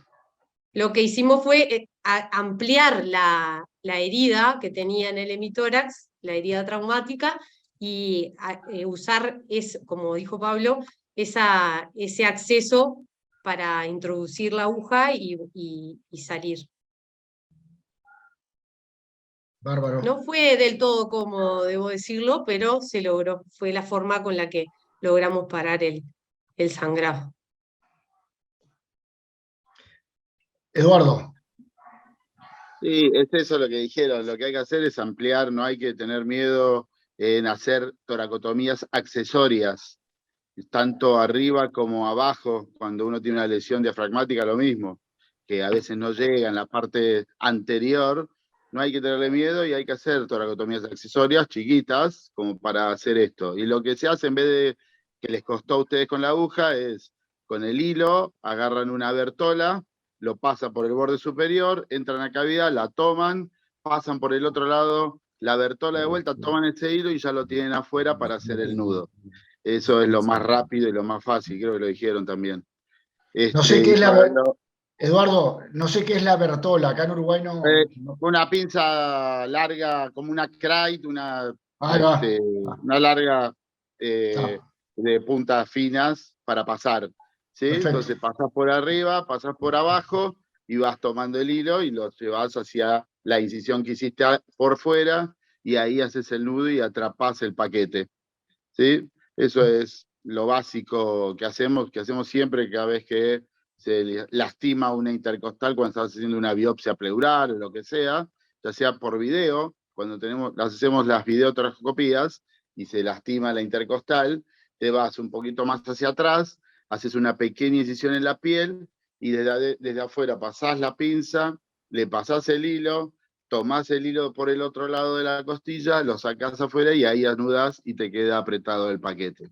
Lo que hicimos fue ampliar la herida que tenía en el hemitórax, la herida traumática, y usar, como dijo Pablo, ese acceso para introducir la aguja y salir. Bárbaro. No fue del todo cómodo, debo decirlo, pero se logró. Fue la forma con la que logramos parar el sangrado. Eduardo. Sí, es eso lo que dijeron. Lo que hay que hacer es ampliar, no hay que tener miedo en hacer toracotomías accesorias. tanto arriba como abajo, cuando uno tiene una lesión diafragmática, lo mismo, que a veces no llega en la parte anterior, no hay que tenerle miedo y hay que hacer toracotomías accesorias chiquitas como para hacer esto. Y lo que se hace en vez de que les costó a ustedes con la aguja es con el hilo, agarran una bertola, lo pasan por el borde superior, entran a cavidad, la toman, pasan por el otro lado la bertola de vuelta, toman ese hilo y ya lo tienen afuera para hacer el nudo. Eso es lo más rápido y lo más fácil, creo que lo dijeron también. No sé qué es Eduardo, no sé qué es la bertola, acá en Uruguay no. una pinza larga, como una Krite, una larga de puntas finas para pasar. ¿sí? Entonces pasás por arriba, pasás por abajo y vas tomando el hilo y lo llevas hacia la incisión que hiciste por fuera y ahí haces el nudo y atrapás el paquete. ¿sí? Eso es lo básico que hacemos siempre cada vez que se lastima una intercostal cuando estás haciendo una biopsia pleural o lo que sea, ya sea por video, cuando hacemos las videotoracoscopías y se lastima la intercostal, te vas un poquito más hacia atrás, haces una pequeña incisión en la piel y desde afuera pasás la pinza, le pasás el hilo, tomás el hilo por el otro lado de la costilla, lo sacás afuera y ahí anudás y te queda apretado el paquete.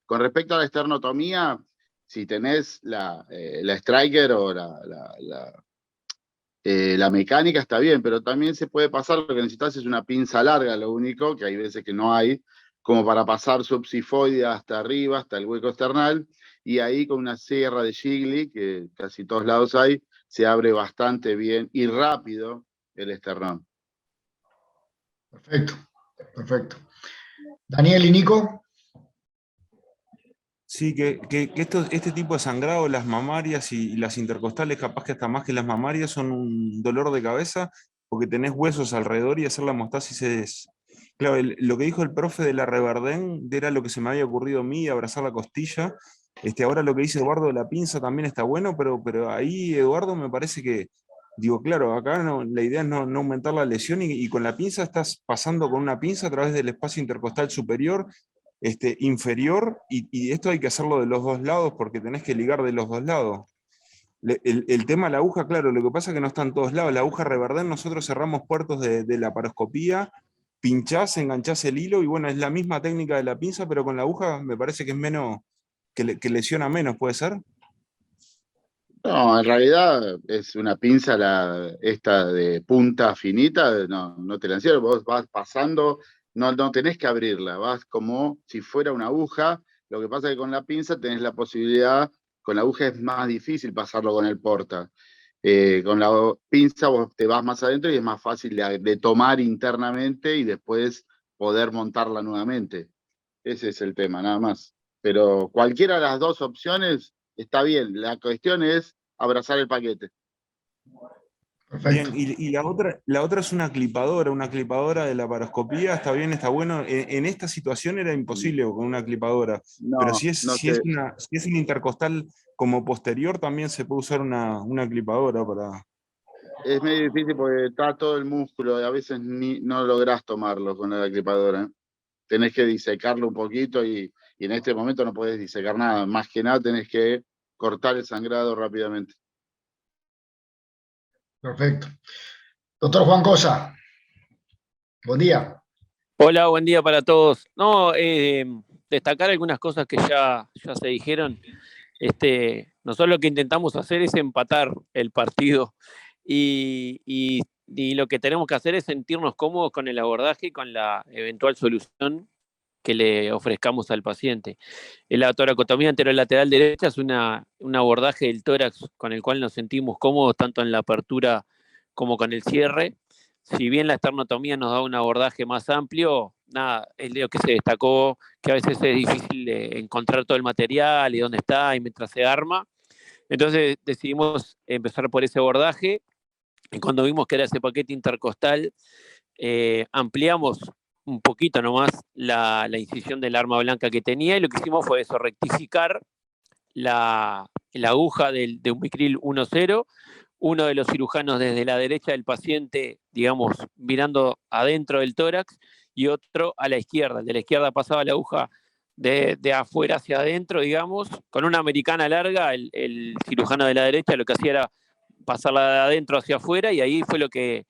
Con respecto a la esternotomía, si tenés la striker o la mecánica está bien, pero también se puede pasar, lo que necesitas es una pinza larga, lo único, que hay veces que no hay, como para pasar subsifoide hasta arriba, hasta el hueco esternal, y ahí con una sierra de Gigli, que casi todos lados hay, se abre bastante bien y rápido el esternón. Perfecto, perfecto. Daniel y Nico. Sí, que este tipo de sangrado, las mamarias y las intercostales, capaz que hasta más que las mamarias, son un dolor de cabeza, porque tenés huesos alrededor y hacer la hemostasis es... Claro, lo que dijo el profe de la Reverdén era lo que se me había ocurrido a mí, abrazar la costilla. Ahora lo que dice Eduardo de la pinza también está bueno, pero ahí, Eduardo, me parece que, digo, claro, acá la idea es no aumentar la lesión y con la pinza estás pasando con una pinza a través del espacio intercostal superior, inferior, y esto hay que hacerlo de los dos lados porque tenés que ligar de los dos lados. El tema de la aguja, claro, lo que pasa es que no está en todos lados. La aguja Reverdén, nosotros cerramos puertos de la paroscopía, pinchás, enganchás el hilo, y bueno, es la misma técnica de la pinza, pero con la aguja me parece que es menos, que lesiona menos, ¿puede ser? No, en realidad es una pinza esta de punta finita, no te la encierro, vos vas pasando, no tenés que abrirla, vas como si fuera una aguja. Lo que pasa es que con la pinza tenés la posibilidad, con la aguja es más difícil pasarlo con el porta. Con la pinza vos te vas más adentro y es más fácil de tomar internamente y después poder montarla nuevamente. Ese es el tema, nada más. Pero cualquiera de las dos opciones está bien. La cuestión es abrazar el paquete. Bien, y la otra es una clipadora de la paroscopía, está bien, está bueno. En esta situación era imposible con una clipadora, pero si es un intercostal como posterior, también se puede usar una clipadora para... Es medio difícil porque está todo el músculo y a veces no lográs tomarlo con la clipadora. Tenés que disecarlo un poquito y en este momento no podés disecar nada. Más que nada tenés que cortar el sangrado rápidamente. Perfecto. Doctor Juan Cosa, buen día. Hola, buen día para todos. No, destacar algunas cosas que ya se dijeron. Nosotros lo que intentamos hacer es empatar el partido y lo que tenemos que hacer es sentirnos cómodos con el abordaje y con la eventual solución que le ofrezcamos al paciente. La toracotomía anterolateral derecha es un abordaje del tórax con el cual nos sentimos cómodos tanto en la apertura como con el cierre. Si bien la esternotomía nos da un abordaje más amplio, nada, es lo que se destacó, que a veces es difícil encontrar todo el material y dónde está y mientras se arma. Entonces decidimos empezar por ese abordaje y cuando vimos que era ese paquete intercostal, ampliamos un poquito nomás la incisión del arma blanca que tenía y lo que hicimos fue eso, rectificar la aguja de Umicril 1.0. Uno de los cirujanos desde la derecha del paciente, digamos, mirando adentro del tórax, y otro a la izquierda. El de la izquierda pasaba la aguja de afuera hacia adentro, digamos, con una americana larga, el cirujano de la derecha lo que hacía era pasarla de adentro hacia afuera y ahí fue lo que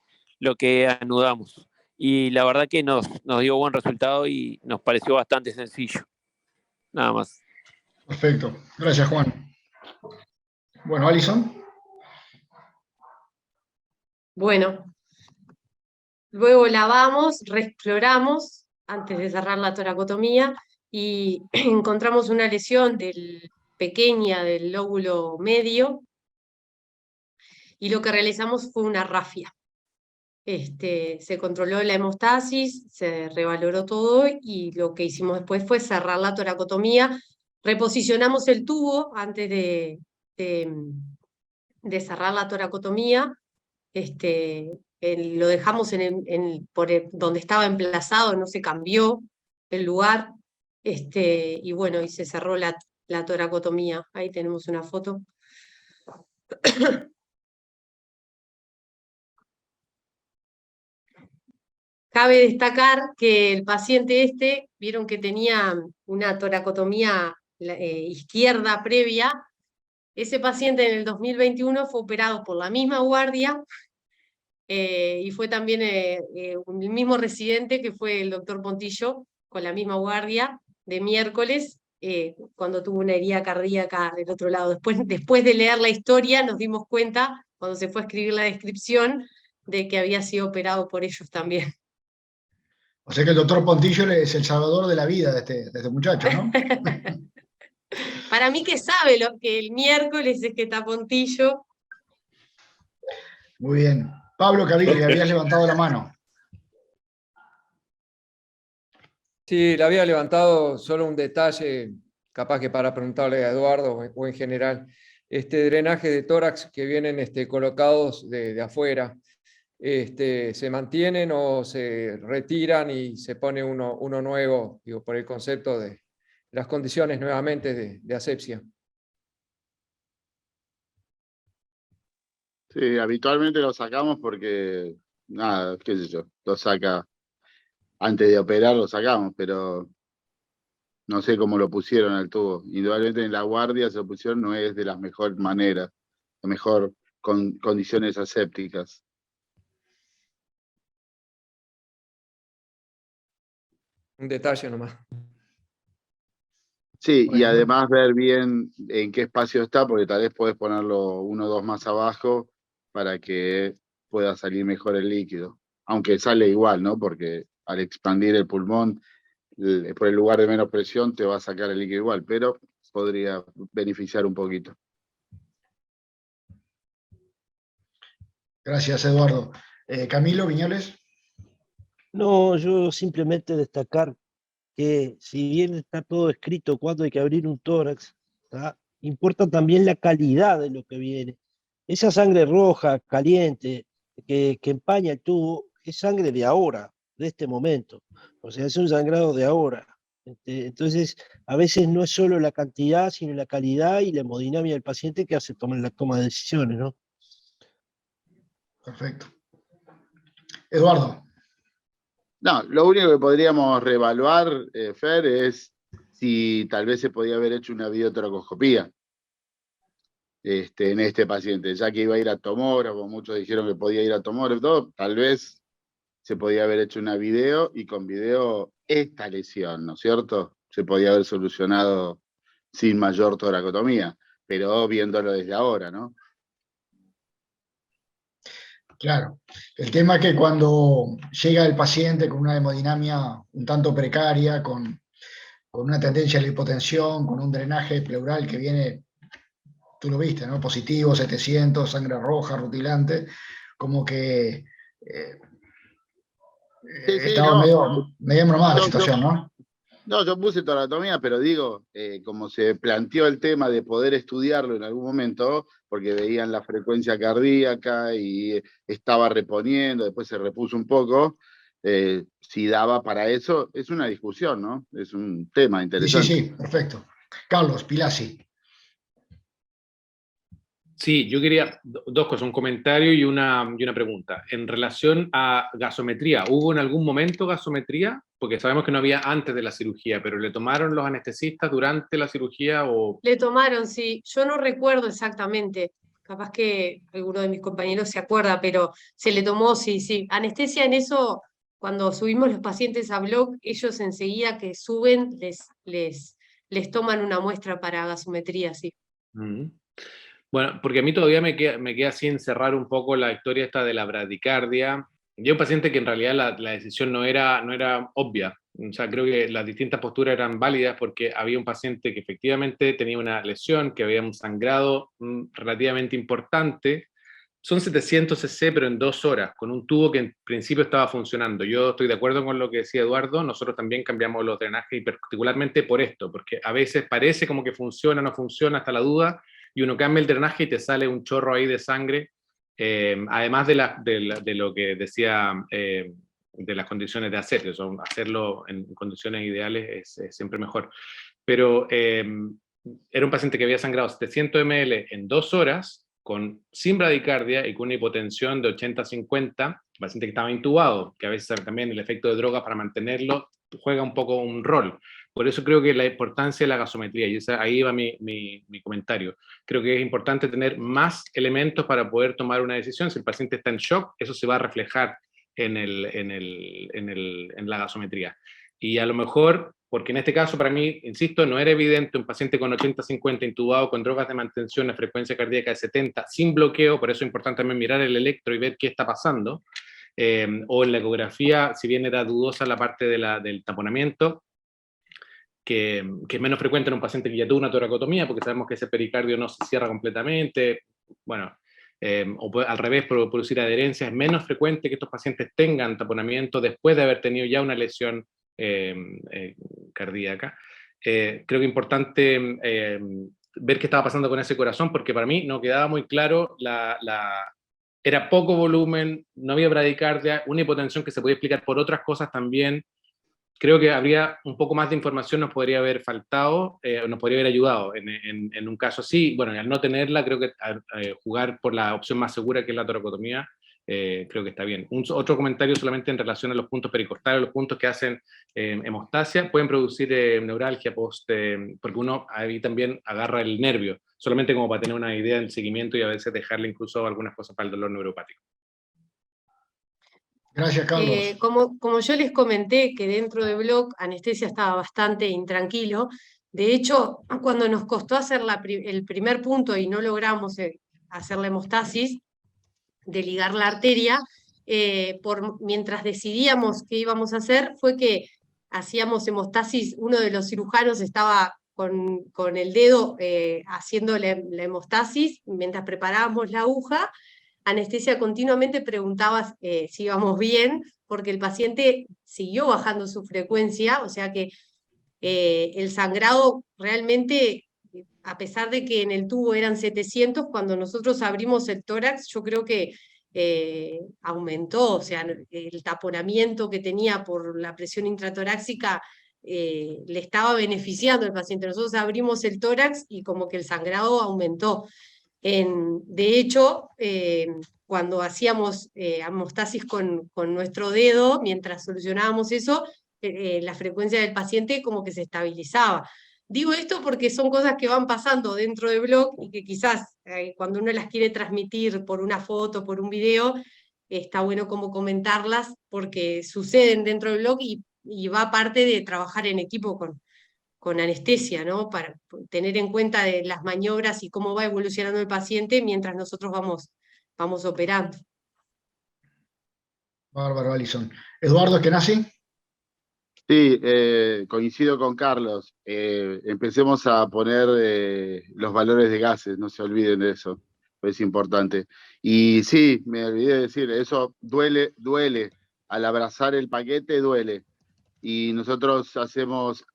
anudamos. Y la verdad que nos dio buen resultado y nos pareció bastante sencillo. Nada más. Perfecto. Gracias, Juan. Bueno, Alison. Bueno, luego lavamos, reexploramos antes de cerrar la toracotomía y encontramos una lesión pequeña del lóbulo medio y lo que realizamos fue una rafia. Se controló la hemostasis, se revaloró todo y lo que hicimos después fue cerrar la toracotomía. Reposicionamos el tubo antes de cerrar la toracotomía. Lo dejamos donde estaba emplazado, no se cambió el lugar. Y bueno, y se cerró la toracotomía. Ahí tenemos una foto. Cabe destacar que el paciente vieron que tenía una toracotomía izquierda previa. Ese paciente en el 2021 fue operado por la misma guardia y fue también el mismo residente que fue el doctor Pontillo, con la misma guardia de miércoles, cuando tuvo una herida cardíaca del otro lado. Después de leer la historia nos dimos cuenta, cuando se fue a escribir la descripción, de que había sido operado por ellos también. O sea que el doctor Pontillo es el salvador de la vida de este muchacho, ¿no? Para mí que sabe que el miércoles es que está Pontillo. Muy bien. Pablo Caviglia, habías levantado la mano. Sí, la había levantado, solo un detalle, capaz que para preguntarle a Eduardo o en general. Drenaje de tórax que vienen colocados de afuera, ¿se mantienen o se retiran y se pone uno nuevo, digo, por el concepto de las condiciones nuevamente de asepsia? Sí, habitualmente lo sacamos porque, nada, qué sé yo, lo saca, antes de operar lo sacamos, pero no sé cómo lo pusieron al tubo. Indudablemente en la guardia se lo pusieron, no es de las mejores maneras, la mejor condiciones asépticas. Un detalle nomás. Sí, Bueno. y además ver bien en qué espacio está, porque tal vez podés ponerlo 1 o 2 más abajo para que pueda salir mejor el líquido. Aunque sale igual, ¿no? Porque al expandir el pulmón, por el lugar de menos presión, te va a sacar el líquido igual, pero podría beneficiar un poquito. Gracias, Eduardo. Camilo Viñoles. No, yo simplemente destacar que si bien está todo escrito cuando hay que abrir un tórax, ¿tá? Importa también la calidad de lo que viene. Esa sangre roja, caliente, que empaña el tubo, es sangre de ahora, de este momento. O sea, es un sangrado de ahora. Entonces, a veces no es solo la cantidad, sino la calidad y la hemodinamia del paciente que hace la toma de decisiones, ¿no? Perfecto. Eduardo. No, lo único que podríamos reevaluar, Fer, es si tal vez se podía haber hecho una videotoracoscopía en este paciente, ya que iba a ir a tomógrafo, muchos dijeron que podía ir a tomógrafo, tal vez se podía haber hecho una video y con video esta lesión, ¿no es cierto? Se podía haber solucionado sin mayor toracotomía, pero viéndolo desde ahora, ¿no? Claro. El tema es que cuando llega el paciente con una hemodinamia un tanto precaria, con una tendencia a la hipotensión, con un drenaje pleural que viene, tú lo viste, ¿no? Positivo, 700, sangre roja, rutilante, como que estaba medio normal la situación, ¿no? No, yo puse toracotomía, pero digo, como se planteó el tema de poder estudiarlo en algún momento, porque veían la frecuencia cardíaca y estaba reponiendo, después se repuso un poco, si daba para eso, es una discusión, ¿no? Es un tema interesante. Sí, perfecto. Carlos Pilasi. Sí, yo quería dos cosas, un comentario y una pregunta. En relación a gasometría, ¿hubo en algún momento gasometría porque sabemos que no había antes de la cirugía, pero ¿le tomaron los anestesistas durante la cirugía o...? Le tomaron, sí. Yo no recuerdo exactamente. Capaz que alguno de mis compañeros se acuerda, pero se le tomó, sí, sí. Anestesia en eso, cuando subimos los pacientes a Bloc, ellos enseguida que suben, les toman una muestra para gasometría, sí. Bueno, porque a mí todavía me queda sin cerrar un poco la historia esta de la bradicardia. Yo un paciente que en realidad la decisión no era obvia. O sea, creo que las distintas posturas eran válidas porque había un paciente que efectivamente tenía una lesión, que había un sangrado relativamente importante. Son 700 cc, pero en 2 horas, con un tubo que en principio estaba funcionando. Yo estoy de acuerdo con lo que decía Eduardo, nosotros también cambiamos los drenajes, y particularmente por esto, porque a veces parece como que funciona, no funciona, hasta la duda, y uno cambia el drenaje y te sale un chorro ahí de sangre, además de lo que decía, de las condiciones de hacerlo. Hacerlo en condiciones ideales es siempre mejor. Pero era un paciente que había sangrado 700 ml en 2 horas, sin bradicardia y con una hipotensión de 80-50, paciente que estaba intubado, que a veces también el efecto de drogas para mantenerlo juega un poco un rol. Por eso creo que la importancia de la gasometría, y ahí va mi comentario. Creo que es importante tener más elementos para poder tomar una decisión. Si el paciente está en shock, eso se va a reflejar en la gasometría. Y a lo mejor, porque en este caso para mí, insisto, no era evidente un paciente con 80-50 intubado con drogas de mantención de frecuencia cardíaca de 70 sin bloqueo, por eso es importante también mirar el electro y ver qué está pasando, o en la ecografía, si bien era dudosa la parte del taponamiento, que es menos frecuente en un paciente que ya tuvo una toracotomía, porque sabemos que ese pericardio no se cierra completamente, bueno, o al revés, producir adherencia, es menos frecuente que estos pacientes tengan taponamiento después de haber tenido ya una lesión cardíaca. Creo que es importante ver qué estaba pasando con ese corazón, porque para mí no quedaba muy claro, era poco volumen, no había bradicardia, una hipotensión que se podía explicar por otras cosas también. Creo que habría un poco más de información, nos podría haber faltado, nos podría haber ayudado en un caso así. Bueno, y al no tenerla, creo que jugar por la opción más segura, que es la toracotomía, creo que está bien. Otro comentario solamente en relación a los puntos pericostales, los puntos que hacen hemostasia, pueden producir neuralgia porque uno ahí también agarra el nervio, solamente como para tener una idea del seguimiento y a veces dejarle incluso algunas cosas para el dolor neuropático. Gracias, Carlos. Como yo les comenté que dentro de Bloc Anestesia estaba bastante intranquilo, de hecho, cuando nos costó hacer el primer punto y no logramos hacer la hemostasis, de ligar la arteria, mientras decidíamos qué íbamos a hacer, fue que hacíamos hemostasis, uno de los cirujanos estaba con el dedo haciendo la hemostasis, mientras preparábamos la aguja. Anestesia continuamente preguntaba si íbamos bien, porque el paciente siguió bajando su frecuencia, o sea que el sangrado realmente, a pesar de que en el tubo eran 700, cuando nosotros abrimos el tórax, yo creo que aumentó, o sea, el taponamiento que tenía por la presión intratorácica le estaba beneficiando al paciente. Nosotros abrimos el tórax y como que el sangrado aumentó. De hecho, cuando hacíamos hemostasis con nuestro dedo, mientras solucionábamos eso, la frecuencia del paciente como que se estabilizaba. Digo esto porque son cosas que van pasando dentro de Bloc y que quizás cuando uno las quiere transmitir por una foto, por un video, está bueno como comentarlas porque suceden dentro de Bloc y va parte de trabajar en equipo con anestesia, ¿no? Para tener en cuenta de las maniobras y cómo va evolucionando el paciente mientras nosotros vamos operando. Bárbaro, Alison. Eduardo Eskenazi. Sí, coincido con Carlos. Empecemos a poner los valores de gases, no se olviden de eso, es importante. Y sí, me olvidé de decir, eso duele. Al abrazar el paquete duele. Y nosotros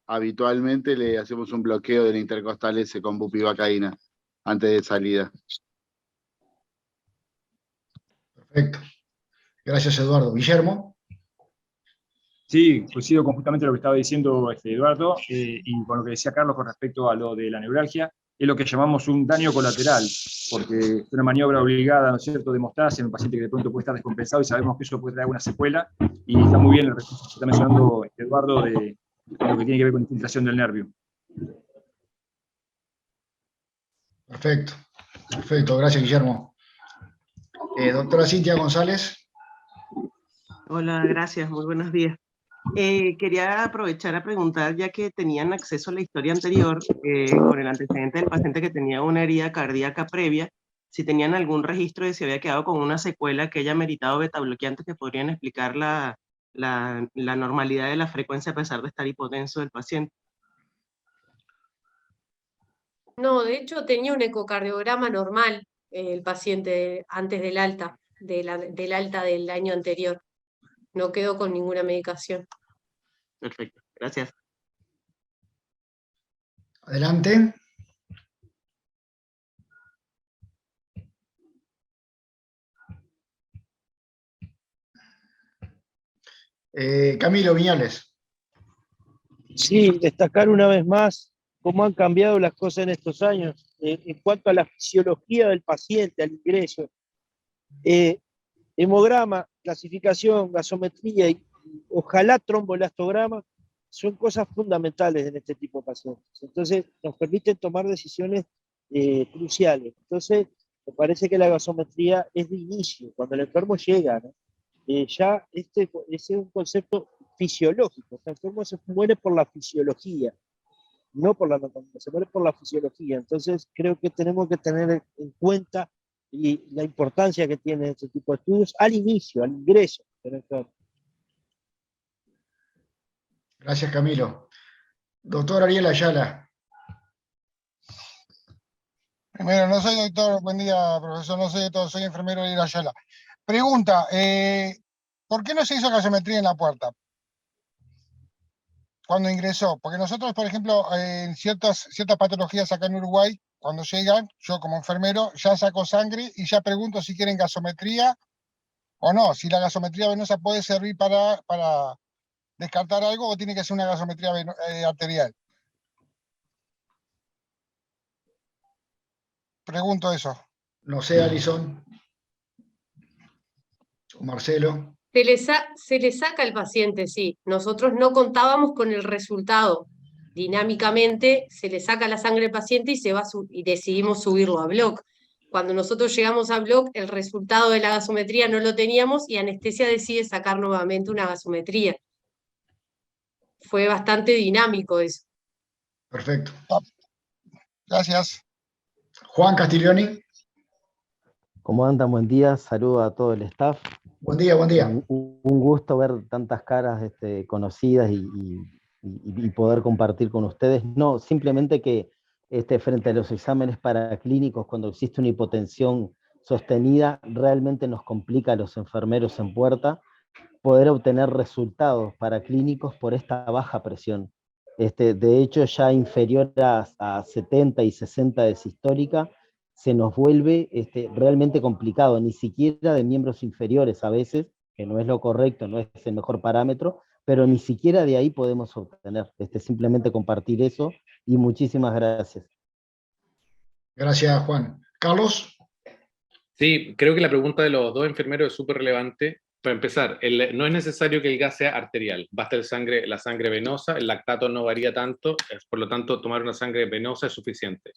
habitualmente le hacemos un bloqueo del intercostal S con bupivacaína antes de salida. Perfecto. Gracias, Eduardo. Guillermo. Sí, coincido con justamente lo que estaba diciendo Eduardo y con lo que decía Carlos con respecto a lo de la neuralgia. es lo que llamamos un daño colateral, porque es una maniobra obligada, ¿no es cierto?, de mostrarse en un paciente que de pronto puede estar descompensado y sabemos que eso puede traer una secuela, y está muy bien el recurso que está mencionando Eduardo de lo que tiene que ver con infiltración del nervio. Perfecto, perfecto, gracias Guillermo. Doctora Cintia González. Hola, gracias, muy buenos días. Quería aprovechar a preguntar, ya que tenían acceso a la historia anterior, con el antecedente del paciente que tenía una herida cardíaca previa, si tenían algún registro de si había quedado con una secuela que haya meritado betabloqueantes que podrían explicar la normalidad de la frecuencia a pesar de estar hipotenso del paciente. No, de hecho tenía un ecocardiograma normal el paciente antes del alta, del alta del año anterior. No quedó con ninguna medicación. Perfecto, gracias. Adelante. Camilo Viñales. Sí, destacar una vez más cómo han cambiado las cosas en estos años en cuanto a la fisiología del paciente, al ingreso. Hemograma, clasificación, gasometría y ojalá tromboelastograma son cosas fundamentales en este tipo de pacientes. Entonces, nos permiten tomar decisiones cruciales. Entonces, me parece que la gasometría es de inicio, cuando el enfermo llega, ¿no? Ya ese es un concepto fisiológico. El enfermo se muere por la fisiología, no por la anatomía, se muere por la fisiología. Entonces, creo que tenemos que tener en cuenta y la importancia que tiene este tipo de estudios al inicio, al ingreso del enfermo. Gracias, Camilo. Doctor Ariel Ayala. Primero, no soy doctor, buen día, profesor, no soy doctor, soy enfermero Ariel Ayala. Pregunta, ¿por qué no se hizo gasometría en la puerta cuando ingresó? Porque nosotros, por ejemplo, en ciertas patologías acá en Uruguay, cuando llegan, yo como enfermero, ya saco sangre y ya pregunto si quieren gasometría o no, si la gasometría venosa puede servir para descartar algo o tiene que ser una gasometría arterial. Pregunto eso. No sé, Alison. O Marcelo. Se le saca al paciente, sí. Nosotros no contábamos con el resultado. Dinámicamente se le saca la sangre al paciente y, y decidimos subirlo a bloc. Cuando nosotros llegamos a bloc, el resultado de la gasometría no lo teníamos y anestesia decide sacar nuevamente una gasometría. Fue bastante dinámico eso. Perfecto. Gracias. Juan Castiglioni. ¿Cómo andan? Buen día, saludo a todo el staff. Buen día, buen día. Un gusto ver tantas caras conocidas y poder compartir con ustedes. No, simplemente que frente a los exámenes paraclínicos, cuando existe una hipotensión sostenida, realmente nos complica a los enfermeros en puerta poder obtener resultados paraclínicos por esta baja presión. De hecho, ya inferior a 70 y 60 de sistólica, se nos vuelve realmente complicado, ni siquiera de miembros inferiores a veces, que no es lo correcto, no es el mejor parámetro, pero ni siquiera de ahí podemos obtener. Simplemente compartir eso, y muchísimas gracias. Gracias, Juan. Carlos. Sí, creo que la pregunta de los dos enfermeros es súper relevante. Para empezar, no es necesario que el gas sea arterial, basta la sangre venosa, el lactato no varía tanto, por lo tanto tomar una sangre venosa es suficiente.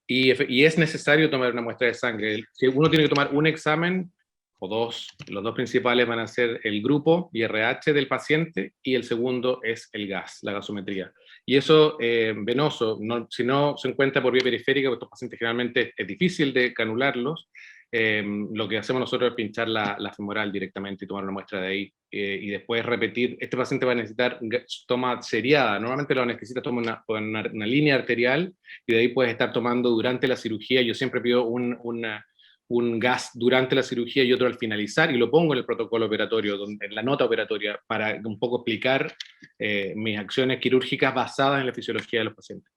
Y es necesario tomar una muestra de sangre. Si uno tiene que tomar un examen, o dos, los dos principales van a ser el grupo IRH del paciente, y el segundo es el gas, la gasometría. Y eso venoso, si no se encuentra por vía periférica, porque estos pacientes generalmente es difícil de canularlos, lo que hacemos nosotros es pinchar la femoral directamente y tomar una muestra de ahí, y después repetir. Este paciente va a necesitar toma seriada, normalmente los anestesistas toman una línea arterial, y de ahí puedes estar tomando durante la cirugía. Yo siempre pido un gas durante la cirugía y otro al finalizar, y lo pongo en el protocolo operatorio, en la nota operatoria, para un poco explicar mis acciones quirúrgicas basadas en la fisiología de los pacientes.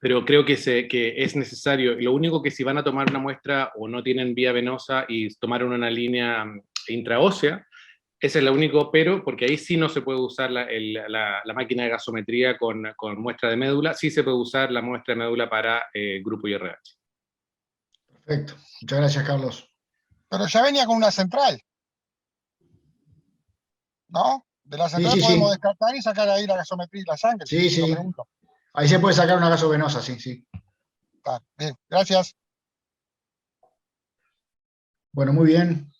Pero creo que es necesario. Lo único que si van a tomar una muestra o no tienen vía venosa y tomaron una línea intraósea, Ese es el único pero, porque ahí sí no se puede usar la máquina de gasometría con muestra de médula, sí se puede usar la muestra de médula para grupo IRH. Perfecto. Muchas gracias, Carlos. Pero ya venía con una central, ¿no? De la central sí, podemos sí. descartar y sacar ahí la gasometría y la sangre. Sí, si lo sí. pregunto. Ahí se puede sacar una gasovenosa, sí, sí. Está bien, gracias. Bueno, muy bien.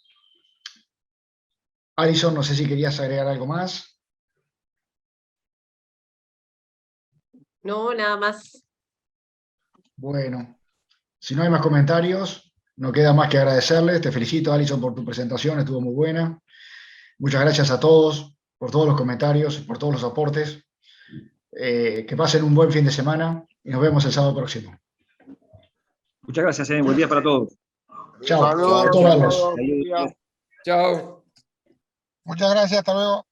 Alison, no sé si querías agregar algo más. No, nada más. Bueno, si no hay más comentarios, no queda más que agradecerles. Te felicito, Alison, por tu presentación, estuvo muy buena. Muchas gracias a todos por todos los comentarios, por todos los aportes. Que pasen un buen fin de semana y nos vemos el sábado próximo. Muchas gracias, buen día para todos. Chao. Hasta luego, Gusto hasta verlos. luego. Buen día. Chao. Muchas gracias, hasta luego.